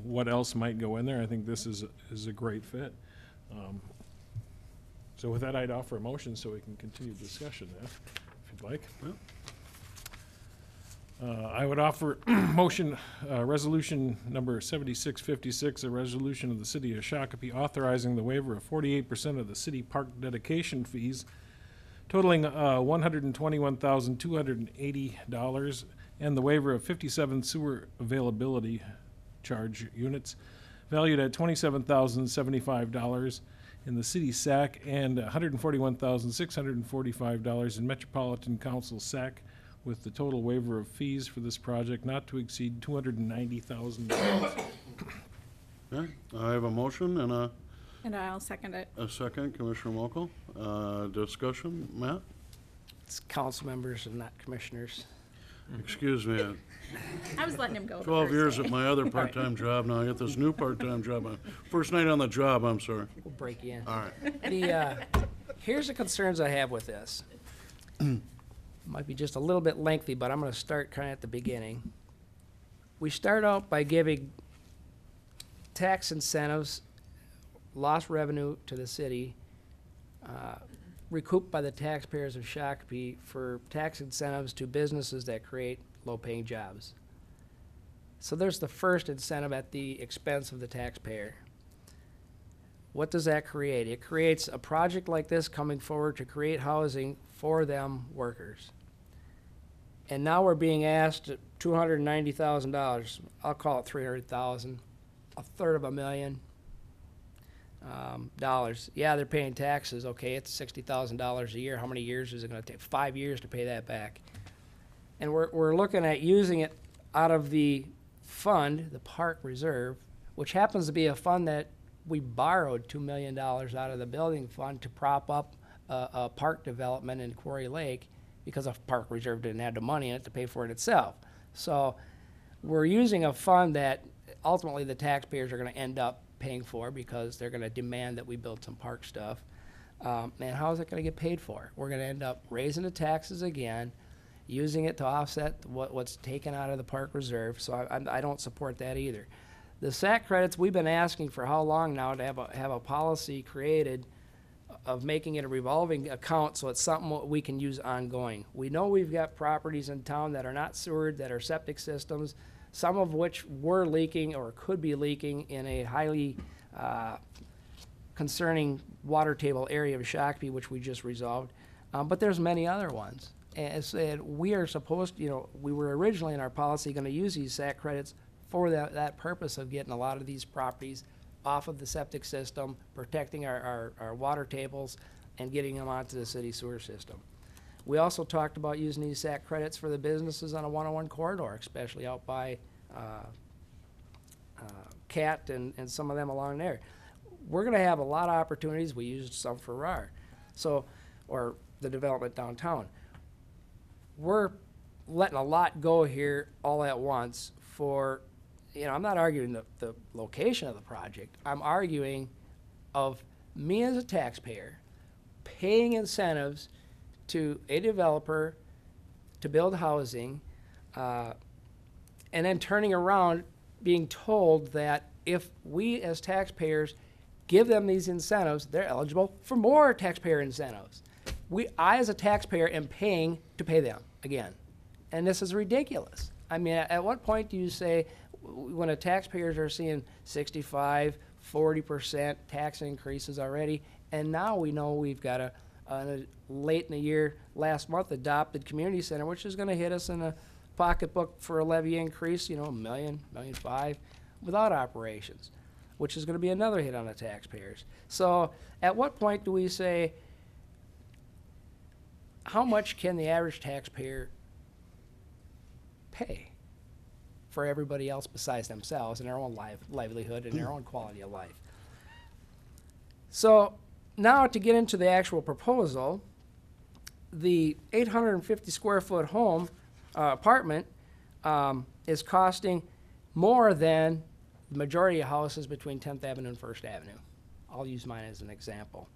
what else might go in there, I think this is a great fit. So with that, I'd offer a motion so we can continue the discussion then, if you'd like. I would offer motion, resolution number 7656, a resolution of the city of Shakopee authorizing the waiver of 48% of the city park dedication fees totaling $121,280 and the waiver of 57 sewer availability charge units valued at $27,075 in the city SAC and $141,645 in Metropolitan Council SAC, with the total waiver of fees for this project not to exceed $290,000. Okay, I have a motion and And I'll second it. a second. Commissioner Mokel. Discussion, Matt? It's council members and not commissioners. Excuse me. I was letting him go. the 12 first years day. at my other part-time job, now I get this new part-time job. First night on the job, I'm sorry. We'll break you in. All right. Here's the concerns I have with this. Might be just a little bit lengthy, but I'm gonna start kind of at the beginning. We start out by giving tax incentives, lost revenue to the city, recouped by the taxpayers of Shakopee for tax incentives to businesses that create low-paying jobs. So there's the first incentive at the expense of the taxpayer. What does that create? It creates a project like this coming forward to create housing for them workers. And now we're being asked $290,000. I'll call it $300,000, $250,000. dollars. Yeah, they're paying taxes. Okay, it's $60,000 a year. How many years is it going to take? 5 years to pay that back. And we're looking at using it out of the fund, the park reserve, which happens to be a fund that we borrowed $2 million out of the building fund to prop up a park development in Quarry Lake because a park reserve didn't have the money in it to pay for it itself. So we're using a fund that ultimately the taxpayers are going to end up paying for because they're going to demand that we build some park stuff. And how is it going to get paid for? We're going to end up raising the taxes again, using it to offset what's taken out of the park reserve. So I don't support that either. The SAC credits, we've been asking for how long now to have a policy created of making it a revolving account so it's something we can use ongoing. We know we've got properties in town that are not sewered, that are septic systems, some of which were leaking or could be leaking in a highly concerning water table area of Shakopee, which we just resolved. But there's many other ones. And we are supposed to, we were originally in our policy going to use these SAC credits for that purpose of getting a lot of these properties off of the septic system, protecting our water tables, and getting them onto the city sewer system. We also talked about using these SAC credits for the businesses on a 101 corridor, especially out by Cat and some of them along there. We're going to have a lot of opportunities. We used some for RAR, or the development downtown. We're letting a lot go here all at once for, I'm not arguing the location of the project. I'm arguing of me as a taxpayer paying incentives to a developer to build housing, and then turning around being told that if we as taxpayers give them these incentives, they're eligible for more taxpayer incentives. I as a taxpayer am paying to pay them again. And this is ridiculous. I mean, at what point do you say, when the taxpayers are seeing 65, 40% tax increases already, and now we know we've got a late in the year, last month, adopted community center, which is going to hit us in a pocketbook for a levy increase, $1 million, $1.5 million, without operations, which is going to be another hit on the taxpayers. So at what point do we say, how much can the average taxpayer pay for everybody else besides themselves and their own livelihood and their own quality of life? So now to get into the actual proposal, the 850 square foot home apartment is costing more than the majority of houses between 10th Avenue and 1st Avenue. I'll use mine as an example.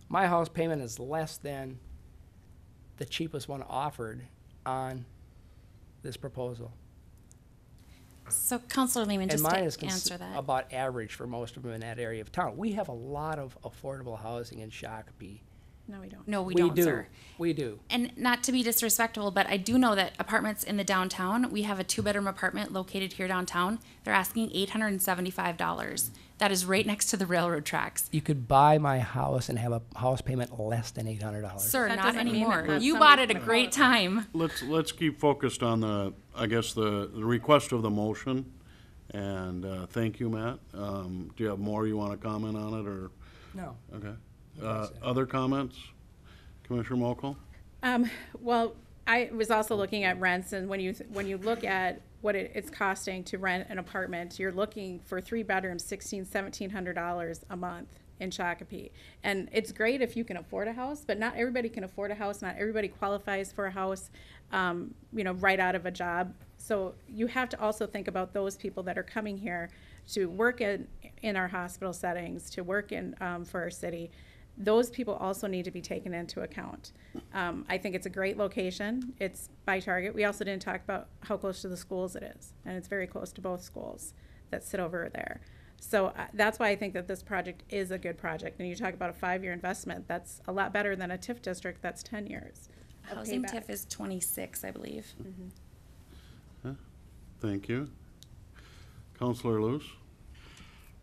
My house payment is less than the cheapest one offered on this proposal. So, Councilor Lehman, And just mine to is answer that. about average for most of them in that area of town. We have a lot of affordable housing in Shakopee. No, we don't. No, we don't, do. sir. We do. And not to be disrespectful, but I do know that apartments in the downtown, we have a 2-bedroom apartment located here downtown. They're asking $875. That is right next to the railroad tracks. You could buy my house and have a house payment less than $800. Sir, That not doesn't mean anymore. that You somebody's bought it a gonna great time. Let's keep focused on the request of the motion. And thank you, Matt. Do you have more you want to comment on it, or? No. Okay. Other comments? Commissioner Mokel? Well, I was also looking at rents, and when you look at what it's costing to rent an apartment, you're looking for 3 bedrooms, $1,700 a month in Shakopee. And it's great if you can afford a house, but not everybody can afford a house. Not everybody qualifies for a house, right out of a job. So you have to also think about those people that are coming here to work in our hospital settings, to work for our city. Those people also need to be taken into account. I think it's a great location. It's by Target. We also didn't talk about how close to the schools it is, and it's very close to both schools that sit over there. So that's why I think that this project is a good project. And you talk about a 5-year investment, that's a lot better than a TIF district that's 10 years. of Housing payback. TIF is 26, I believe. Thank you. Counselor Luce?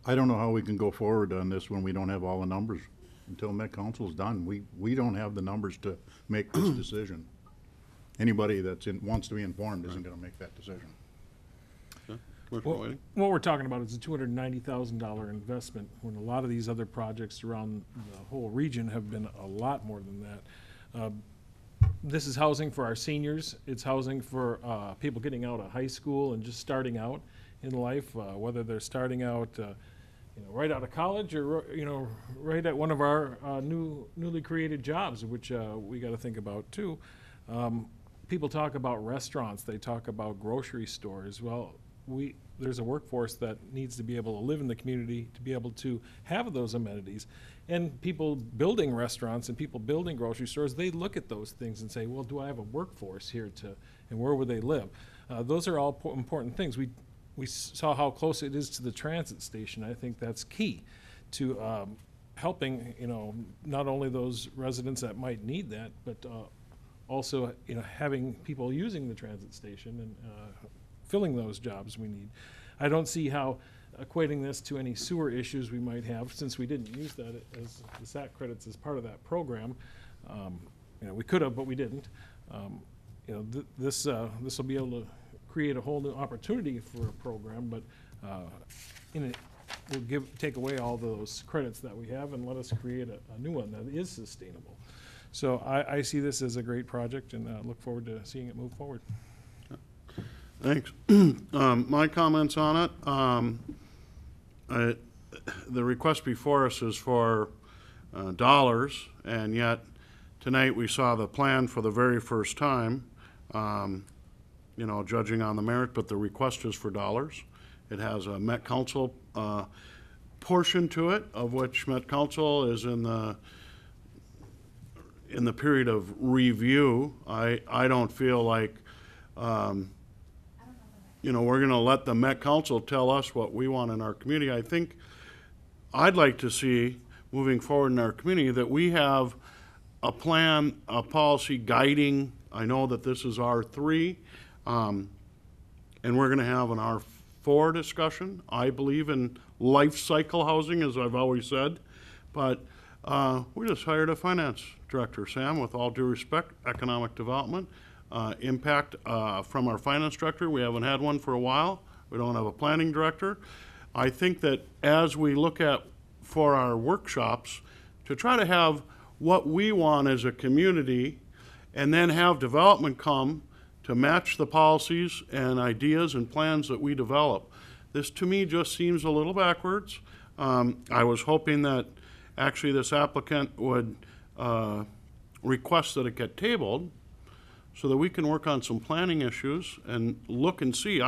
I don't know how we can go forward on this when we don't have all the numbers. Until Met Council's done, we don't have the numbers to make this decision. Anybody wants to be informed isn't gonna make that decision. Commissioner Whiting? What we're talking about is a $290,000 investment, when a lot of these other projects around the whole region have been a lot more than that. This is housing for our seniors. It's housing for people getting out of high school and just starting out in life, whether they're starting out right out of college or right at one of our newly created jobs, which we got to think about too. People talk about restaurants. They talk about grocery stores. Well, there's a workforce that needs to be able to live in the community to be able to have those amenities. And people building restaurants and people building grocery stores, they look at those things and say, well, do I have a workforce here and where would they live? Those are all important things. We saw how close it is to the transit station. I think that's key to helping, not only those residents that might need that, but also, having people using the transit station and filling those jobs we need. I don't see how equating this to any sewer issues we might have, since we didn't use that as the SAC credits as part of that program. We could have, but we didn't. This will be able to create a whole new opportunity for a program, but it will take away all those credits that we have and let us create a new one that is sustainable. So I see this as a great project and look forward to seeing it move forward. Thanks. My comments on it, the request before us is for dollars, and yet tonight we saw the plan for the very first time, judging on the merit, but the request is for dollars. It has a Met Council portion to it, of which Met Council is in the period of review. I don't feel like we're going to let the Met Council tell us what we want in our community. I think I'd like to see, moving forward in our community, that we have a plan, a policy guiding. I know that this is R3, and we're going to have an R4 discussion. I believe in life cycle housing, as I've always said, but we just hired a finance director, Sam, with all due respect, economic development. Impact from our finance director. We haven't had one for a while. We don't have a planning director. I think that as we look at for our workshops, to try to have what we want as a community and then have development come to match the policies and ideas and plans that we develop. This to me just seems a little backwards. I was hoping that actually this applicant would request that it get tabled so that we can work on some planning issues and look and see.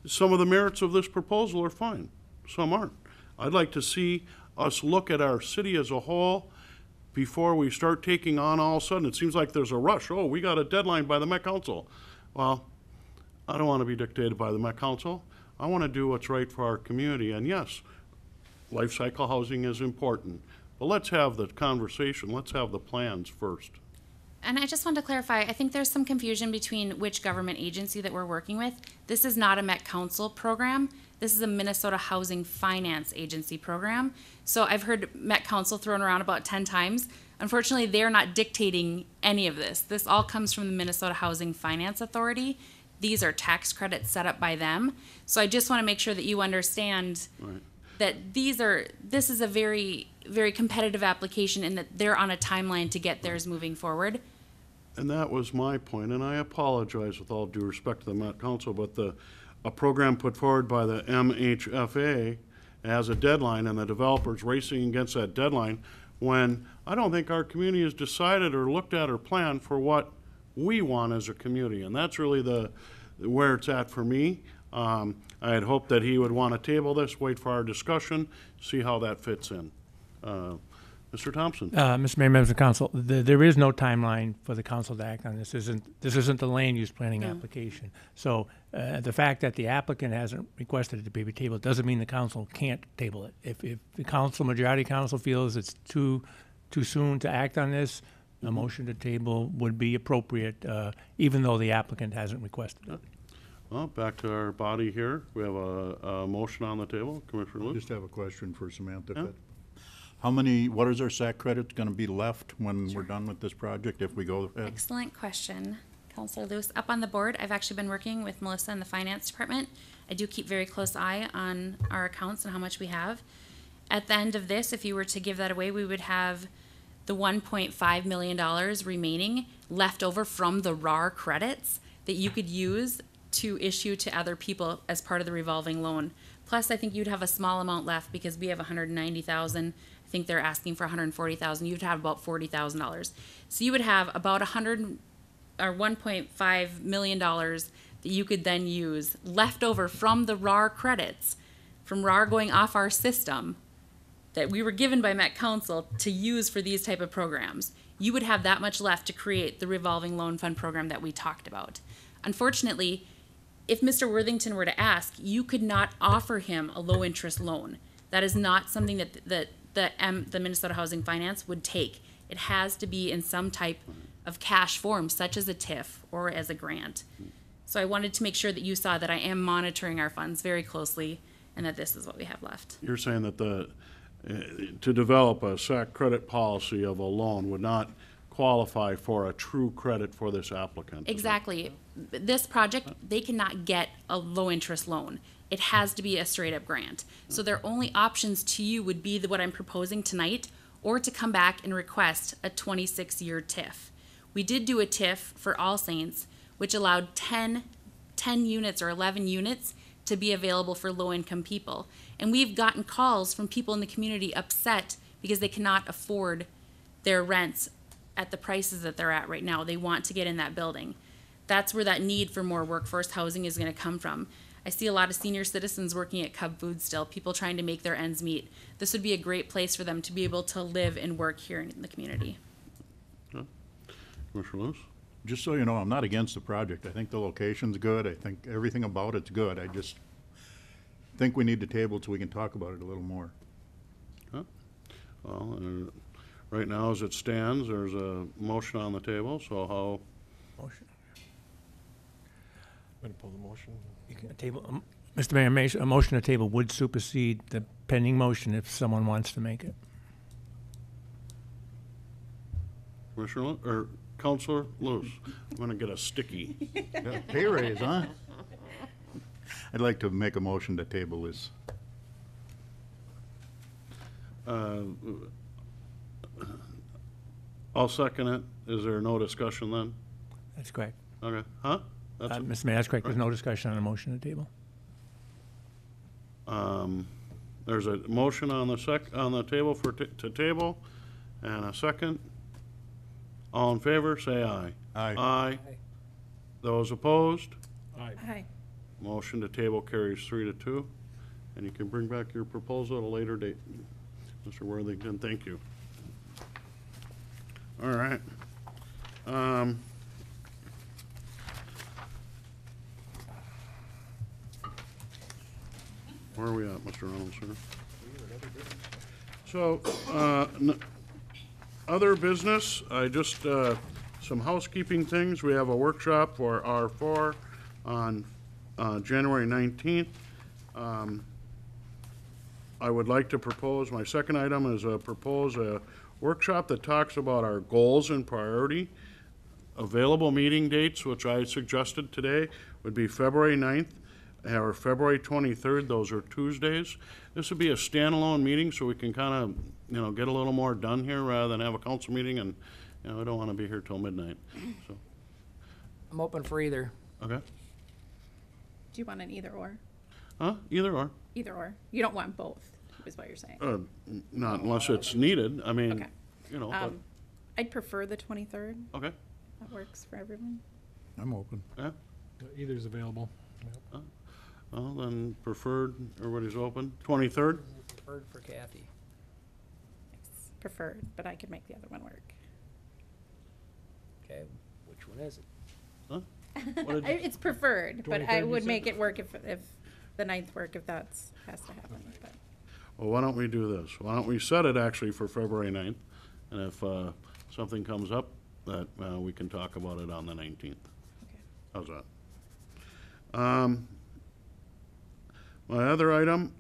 Some of the merits of this proposal are fine, some aren't. I'd like to see us look at our city as a whole before we start taking on all of a sudden. It seems like there's a rush. Oh, we got a deadline by the Met Council. Well, I don't want to be dictated by the Met Council. I want to do what's right for our community. And yes, life cycle housing is important, but let's have the conversation. Let's have the plans first. And I just want to clarify, I think there's some confusion between which government agency that we're working with. This is not a Met Council program. This is a Minnesota Housing Finance Agency program. So I've heard Met Council thrown around about 10 times. Unfortunately, they're not dictating any of this. This all comes from the Minnesota Housing Finance Authority. These are tax credits set up by them. So I just want to make sure that you understand that this is a very, very competitive application and that they're on a timeline to get theirs moving forward. And that was my point, and I apologize with all due respect to the Met Council, but a program put forward by the MHFA has a deadline, and the developer's racing against that deadline when I don't think our community has decided or looked at or planned for what we want as a community, and that's really where it's at for me. I had hoped that he would want to table this, wait for our discussion, see how that fits in. Mr. Thompson. Mr. Mayor, members of council, there is no timeline for the council to act on this. This isn't the land use planning application. So the fact that the applicant hasn't requested it to be tabled doesn't mean the council can't table it. If the majority council feels it's too soon to act on this, a motion to table would be appropriate, even though the applicant hasn't requested it. Well, back to our body here. We have a motion on the table. Commissioner I Lewis. just have a question for Samantha. Yeah. What is our SAC credit going to be left when we're done with this project if we go ahead? Excellent question, Councilor Lewis. Up on the board, I've actually been working with Melissa in the finance department. I do keep very close eye on our accounts and how much we have. At the end of this, if you were to give that away, we would have the $1.5 million remaining left over from the RAR credits that you could use to issue to other people as part of the revolving loan. Plus, I think you'd have a small amount left because we have 190,000. I think they're asking for 140,000. You'd have about $40,000. So you would have about $1.5 million that you could then use left over from the RAR credits, from RAR going off our system that we were given by Met Council to use for these type of programs. You would have that much left to create the revolving loan fund program that we talked about. Unfortunately, if Mr. Worthington were to ask, you could not offer him a low interest loan. That is not something that the Minnesota Housing Finance would take. It has to be in some type of cash form, such as a TIF or as a grant. So I wanted to make sure that you saw that I am monitoring our funds very closely and that this is what we have left. You're saying that to develop a SAC credit policy of a loan would not qualify for a true credit for this applicant? is that- Exactly. This project, they cannot get a low interest loan. It has to be a straight up grant. So their only options to you would be what I'm proposing tonight, or to come back and request a 26-year TIF. We did do a TIF for All Saints, which allowed 10 units or 11 units to be available for low income people. And we've gotten calls from people in the community upset because they cannot afford their rents at the prices that they're at right now. They want to get in that building. That's where that need for more workforce housing is going to come from. I see a lot of senior citizens working at Cub Food still, people trying to make their ends meet. This would be a great place for them to be able to live and work here in the community. Commissioner Lewis? Just so you know, I'm not against the project. I think the location's good. I think everything about it's good. I just think we need to table it so we can talk about it a little more. Well, right now, as it stands, there's a motion on the table, so how, Motion. I'm going to pull the motion. You can table, Mr. Mayor, a motion to table would supersede the pending motion if someone wants to make it. Commissioner, or Counselor Lewis? I'm gonna get a sticky. Yeah, pay raise, huh? I'd like to make a motion to table this. I'll second it. Is there no discussion then? That's correct. Okay, huh? That's it? Mr. Mayor, that's correct. There's no discussion on a motion to table. There's a motion on the table for to table, and a second. All in favor, say aye. Aye. Aye. Those opposed? Hi. Motion to table carries 3-2. And you can bring back your proposal at a later date. Mr. Worthington, thank you. All right. Where are we at, Mr. Reynolds, sir? So, other business, some housekeeping things. We have a workshop for R4 on January 19th. I would like to propose, my second item is propose a workshop that talks about our goals and priority. Available meeting dates, which I suggested today, would be February 9th or February 23rd. Those are Tuesdays. This would be a standalone meeting, so we can kind of, get a little more done here rather than have a council meeting, and, we don't want to be here till midnight. So, I'm open for either. okay. Do you want an either or? Huh? Either or. Either or. You don't want both, is what you're saying. Not unless it's needed. I mean, Okay. but, I'd prefer the 23rd. okay. That works for everyone. I'm open. Yeah. Either's available. Well, then preferred, everybody's open. 23rd? Preferred for Kathy. It's preferred, but I could make the other one work. Okay, which one is it? Huh? What did you- It's preferred, but 23rd, I you would said? make it work if the 9th work, if that's has to happen. But Well, why don't we do this? Why don't we set it actually for February 9th? And if something comes up, that we can talk about it on the 19th. okay. How's that? My other item,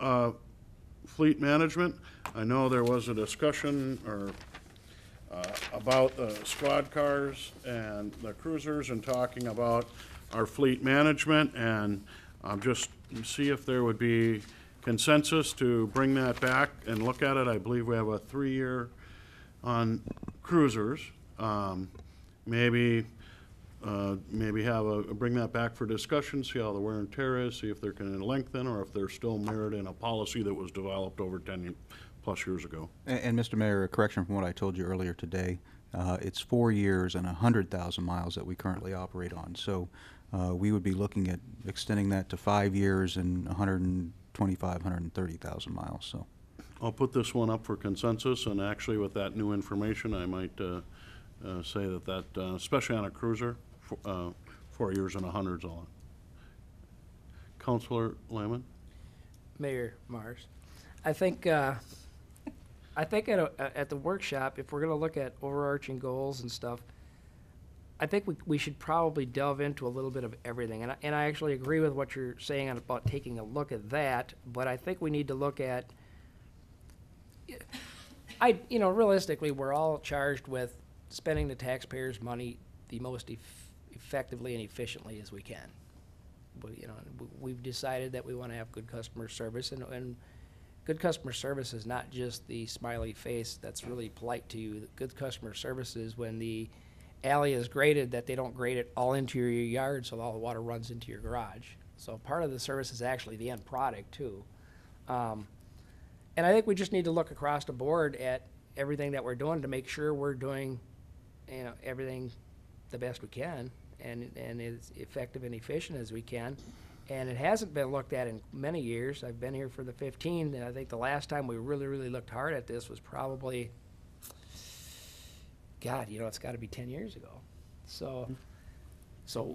fleet management. I know there was a discussion about the squad cars and the cruisers and talking about our fleet management, and I'm just see if there would be consensus to bring that back and look at it. I believe we have a 3-year on cruisers. Maybe bring that back for discussion, see how the wear and tear is, see if they're going to lengthen or if they're still mirrored in a policy that was developed over 10+ years ago. And Mr. Mayor, a correction from what I told you earlier today. It's 4 years and 100,000 miles that we currently operate on. So we would be looking at extending that to 5 years and 125, 130,000 miles. So I'll put this one up for consensus, and actually with that new information, I might say that, especially on a cruiser, 4 years and 100's all. Councilor Lehman? Mayor Mars, I think at the workshop, if we're going to look at overarching goals and stuff, I think we should probably delve into a little bit of everything. And I actually agree with what you're saying about taking a look at that, but I think we need to look at, realistically, we're all charged with spending the taxpayers' money the most effectively and efficiently as we can. But, we've decided that we want to have good customer service, and good customer service is not just the smiley face that's really polite to you. Good customer service is when the alley is graded, that they don't grade it all into your yard so all the water runs into your garage. So part of the service is actually the end product too. And I think we just need to look across the board at everything that we're doing to make sure we're doing, everything the best we can and as effective and efficient as we can. And it hasn't been looked at in many years. I've been here for the 15, and I think the last time we really, really looked hard at this was probably, God, it's got to be 10 years ago. So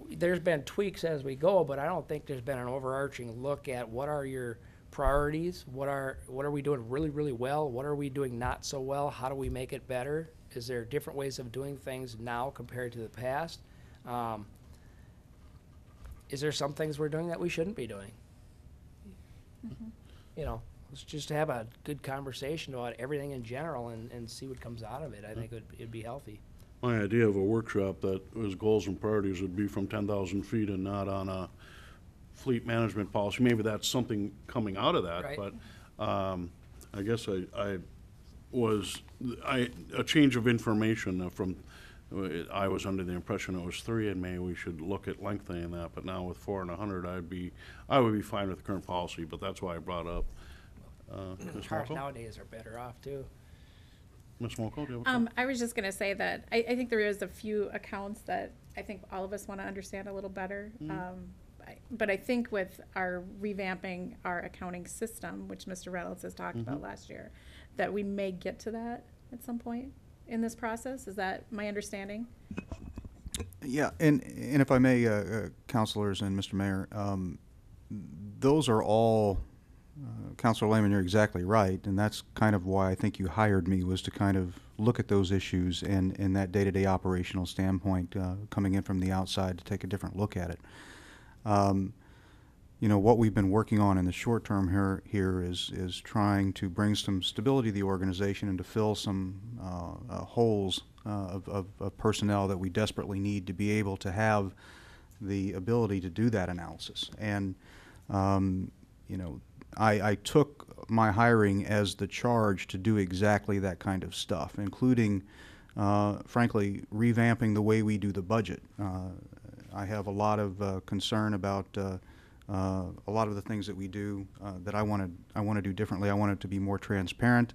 there's been tweaks as we go, but I don't think there's been an overarching look at what are your priorities, what are we doing really, really well, what are we doing not so well, how do we make it better? Is there different ways of doing things now compared to the past? Is there some things we're doing that we shouldn't be doing? Let's just have a good conversation about everything in general and see what comes out of it. I think it'd be healthy. My idea of a workshop that was goals and priorities would be from 10,000 feet and not on a fleet management policy. Maybe that's something coming out of that, Right. but I guess a change of information from, I was under the impression it was 3, and maybe we should look at lengthening that, but now with 4 and 100, I would be fine with the current policy, but that's why I brought up. Ms. Cars Moko? nowadays are better off too. Ms. Moko, do you have a comment? I was just gonna say that I think there is a few accounts that I think all of us want to understand a little better. But I think with our revamping our accounting system, which Mr. Reynolds has talked about last year, that we may get to that at some point in this process. Is that my understanding? yeah, and if I may, councilors and Mr. Mayor, those are all. Councilor Lehman, you're exactly right, and that's kind of why I think you hired me, was to kind of look at those issues and that day-to-day operational standpoint, coming in from the outside to take a different look at it. What we've been working on in the short term here is trying to bring some stability to the organization and to fill some holes of personnel that we desperately need to be able to have the ability to do that analysis. And I took my hiring as the charge to do exactly that kind of stuff, including, frankly, revamping the way we do the budget. I have a lot of concern about a lot of the things that we do that I want to do differently. I want it to be more transparent.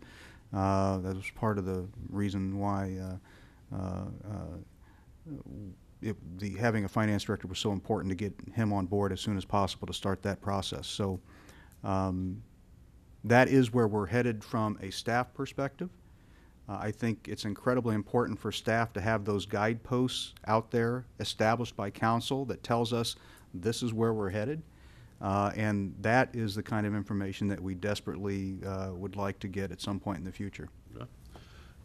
That was part of the reason why having a finance director was so important, to get him on board as soon as possible to start that process. So. That is where we're headed from a staff perspective. I think it's incredibly important for staff to have those guideposts out there established by council that tells us this is where we're headed. And that is the kind of information that we desperately would like to get at some point in the future. Yeah.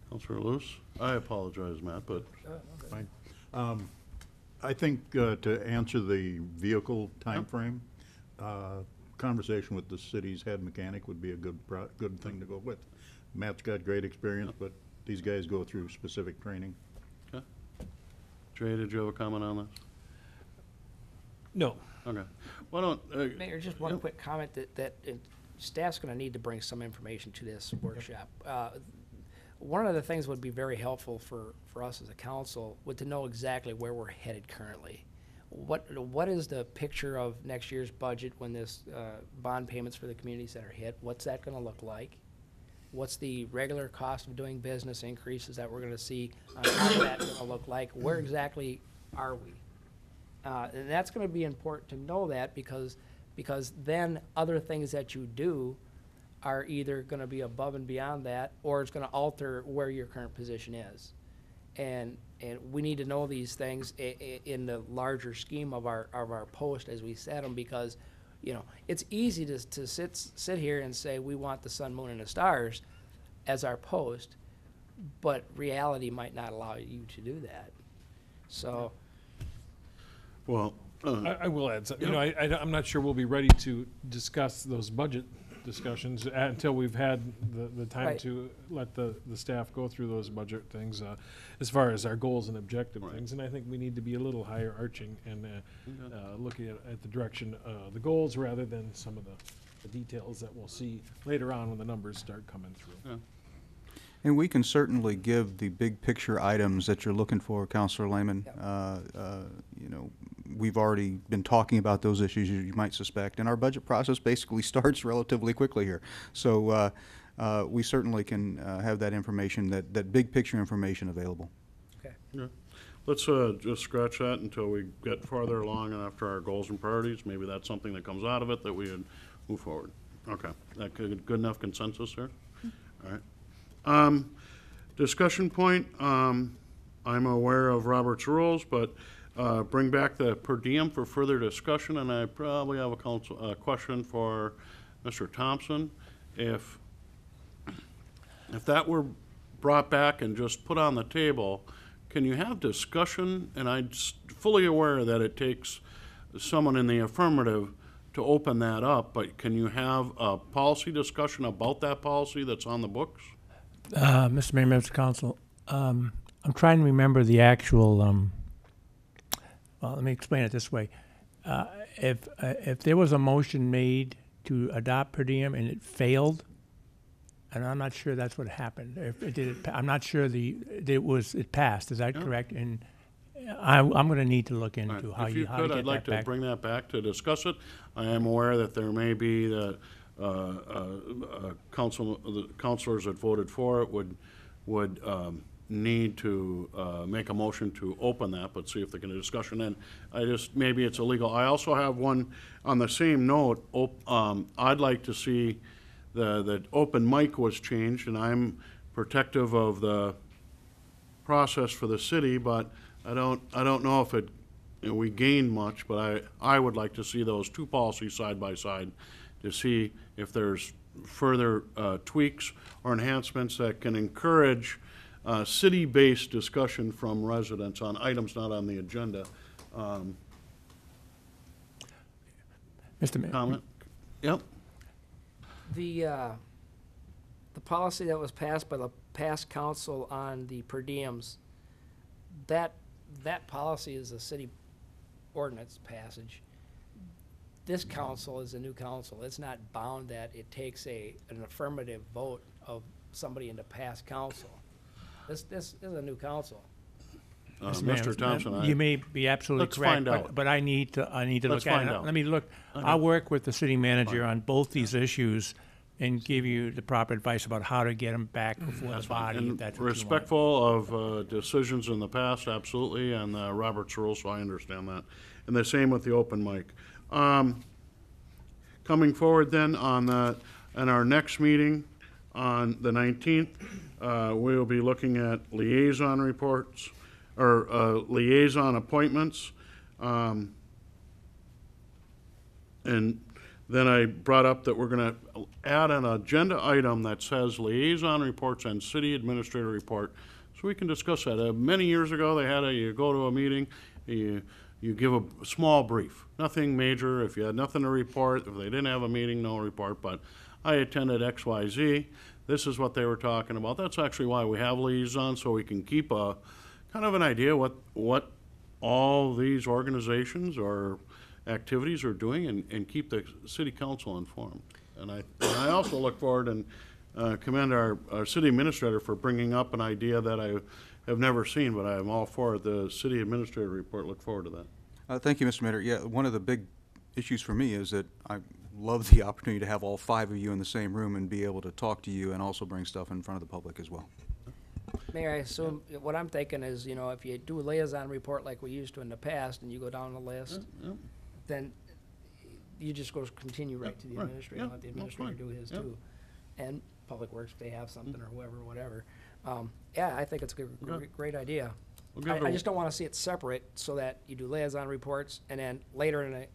Councilor Lewis? I apologize, Matt, but Fine. I think to answer the vehicle timeframe, conversation with the city's head mechanic would be a good thing to go with. Matt's got great experience, but these guys go through specific training. okay. Jay, did you have a comment on this? No. Okay. Why don't, Mayor, just one quick comment that staff's gonna need to bring some information to this workshop. One of the things would be very helpful for us as a council would to know exactly where we're headed currently. What is the picture of next year's budget when this bond payments for the community center hit? What's that gonna look like? What's the regular cost of doing business increases that we're gonna see? How's that gonna look like? Where exactly are we? And that's gonna be important to know that because then other things that you do are either gonna be above and beyond that, or it's gonna alter where your current position is. And we need to know these things in the larger scheme of our post as we set them, because, you know, it's easy to sit here and say we want the sun, moon, and the stars as our post, but reality might not allow you to do that. So, well, I will add, you know, I'm not sure we'll be ready to discuss those budget discussions until we've had the time Right. to let the staff go through those budget things, as far as our goals and objective things. And I think we need to be a little higher arching and looking at the direction, the goals, rather than some of the details that we'll see later on when the numbers start coming through. Yeah. And we can certainly give the big picture items that you're looking for, Counselor Lehman. You know, we've already been talking about those issues, you might suspect, and our budget process basically starts relatively quickly here. So we certainly can have that information, that big picture information available. okay. Yeah. Let's just scratch that until we get farther along and after our goals and priorities. Maybe that's something that comes out of it that we would move forward. Okay. That good enough consensus there? All right. Discussion point, I'm aware of Robert's rules, but bring back the per diem for further discussion, and I probably have a question for Mr. Thompson. If that were brought back and just put on the table, can you have discussion? And I'm fully aware that it takes someone in the affirmative to open that up, but can you have a policy discussion about that policy that's on the books? Mr. Mayor, members of council, I'm trying to remember the actual, well, let me explain it this way. If there was a motion made to adopt per diem and it failed, and I'm not sure that's what happened. If it did, I'm not sure it passed. Is that correct? And I'm going to need to look into how to get that back. If you could, I'd like to bring that back to discuss it. I am aware that there may be the councilors that voted for it would need to make a motion to open that, but see if they can do discussion. And maybe it's illegal. I also have one on the same note. I'd like to see that open mic was changed, and I'm protective of the process for the city, but I don't know if we gained much, but I would like to see those two policies side by side to see if there's further tweaks or enhancements that can encourage city-based discussion from residents on items not on the agenda. Mr. Mayor. Comment? Yep. The policy that was passed by the past council on the per diems, that policy is a city ordinance passage. This council is a new council. It's not bound that it takes an affirmative vote of somebody in the past council. This is a new council. Mr. Thompson, You may be absolutely Let's correct, find out. but I need to Let's look at find it. out. Let me look. I'll work with the city manager on both these issues and give you the proper advice about how to get them back before the body, if and that's what you want. respectful of decisions in the past, absolutely, and Robert's rules, so I understand that. And the same with the open mic. Coming forward then on our next meeting on the 19th, we will be looking at liaison reports, or liaison appointments. And then I brought up that we're going to add an agenda item that says liaison reports and city administrator report, so we can discuss that. Many years ago, they had you go to a meeting, you give a small brief, nothing major. If you had nothing to report, if they didn't have a meeting, no report, but I attended XYZ. This is what they were talking about. That's actually why we have liaisons, so we can keep a kind of an idea what all these organizations or activities are doing and keep the city council informed. And I also look forward and commend our city administrator for bringing up an idea that I have never seen, but I am all for the city administrator report. Look forward to that. Thank you, Mr. Mayor. Yeah, one of the big issues for me is that I love the opportunity to have all 5 of you in the same room and be able to talk to you and also bring stuff in front of the public as well. Mayor, I assume, what I'm thinking is, you know, if you do a liaison report like we used to in the past, and you go down the list, then you just go continue right to the Right, administrator, yeah, let the that's administrator fine. do his Yeah. too. And Public Works, if they have something, or whoever, whatever. Yeah, I think it's a great idea. We'll give it I a- just don't wanna see it separate, so that you do liaison reports, and then later in the,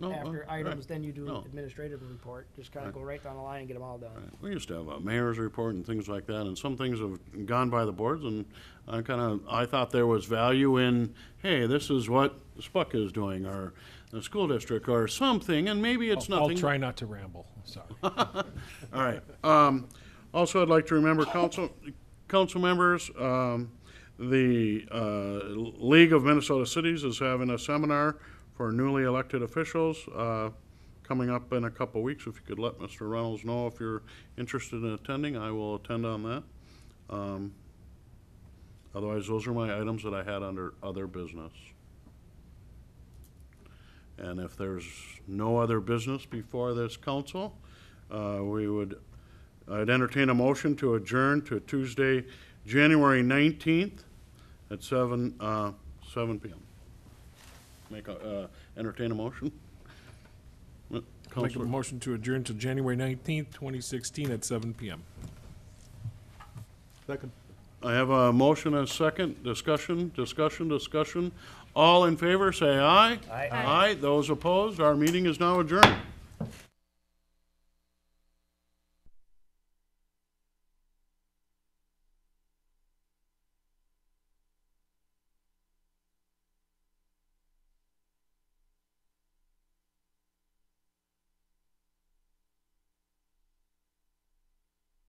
after right. items, then you do No. administrative report, just kinda Right. go right down the line and get them all done. We used to have a mayor's report and things like that, and some things have gone by the boards, and I thought there was value in, hey, this is what Spuck is doing, or the school district, or something, and maybe it's I'll nothing. try not to ramble, sorry. All right. Also, I'd like to remember council members, the League of Minnesota Cities is having a seminar for newly elected officials coming up in a couple weeks. If you could let Mr. Reynolds know if you're interested in attending, I will attend on that. Otherwise, those are my items that I had under other business. And if there's no other business before this council, I'd entertain a motion to adjourn to Tuesday, January 19th at 7 PM. Entertain a motion? Make a Counselor, motion to adjourn to January 19th, 2016 at 7 PM. Second. I have a motion and a second. Discussion. All in favor, say aye. Aye. Aye. Those opposed, our meeting is now adjourned.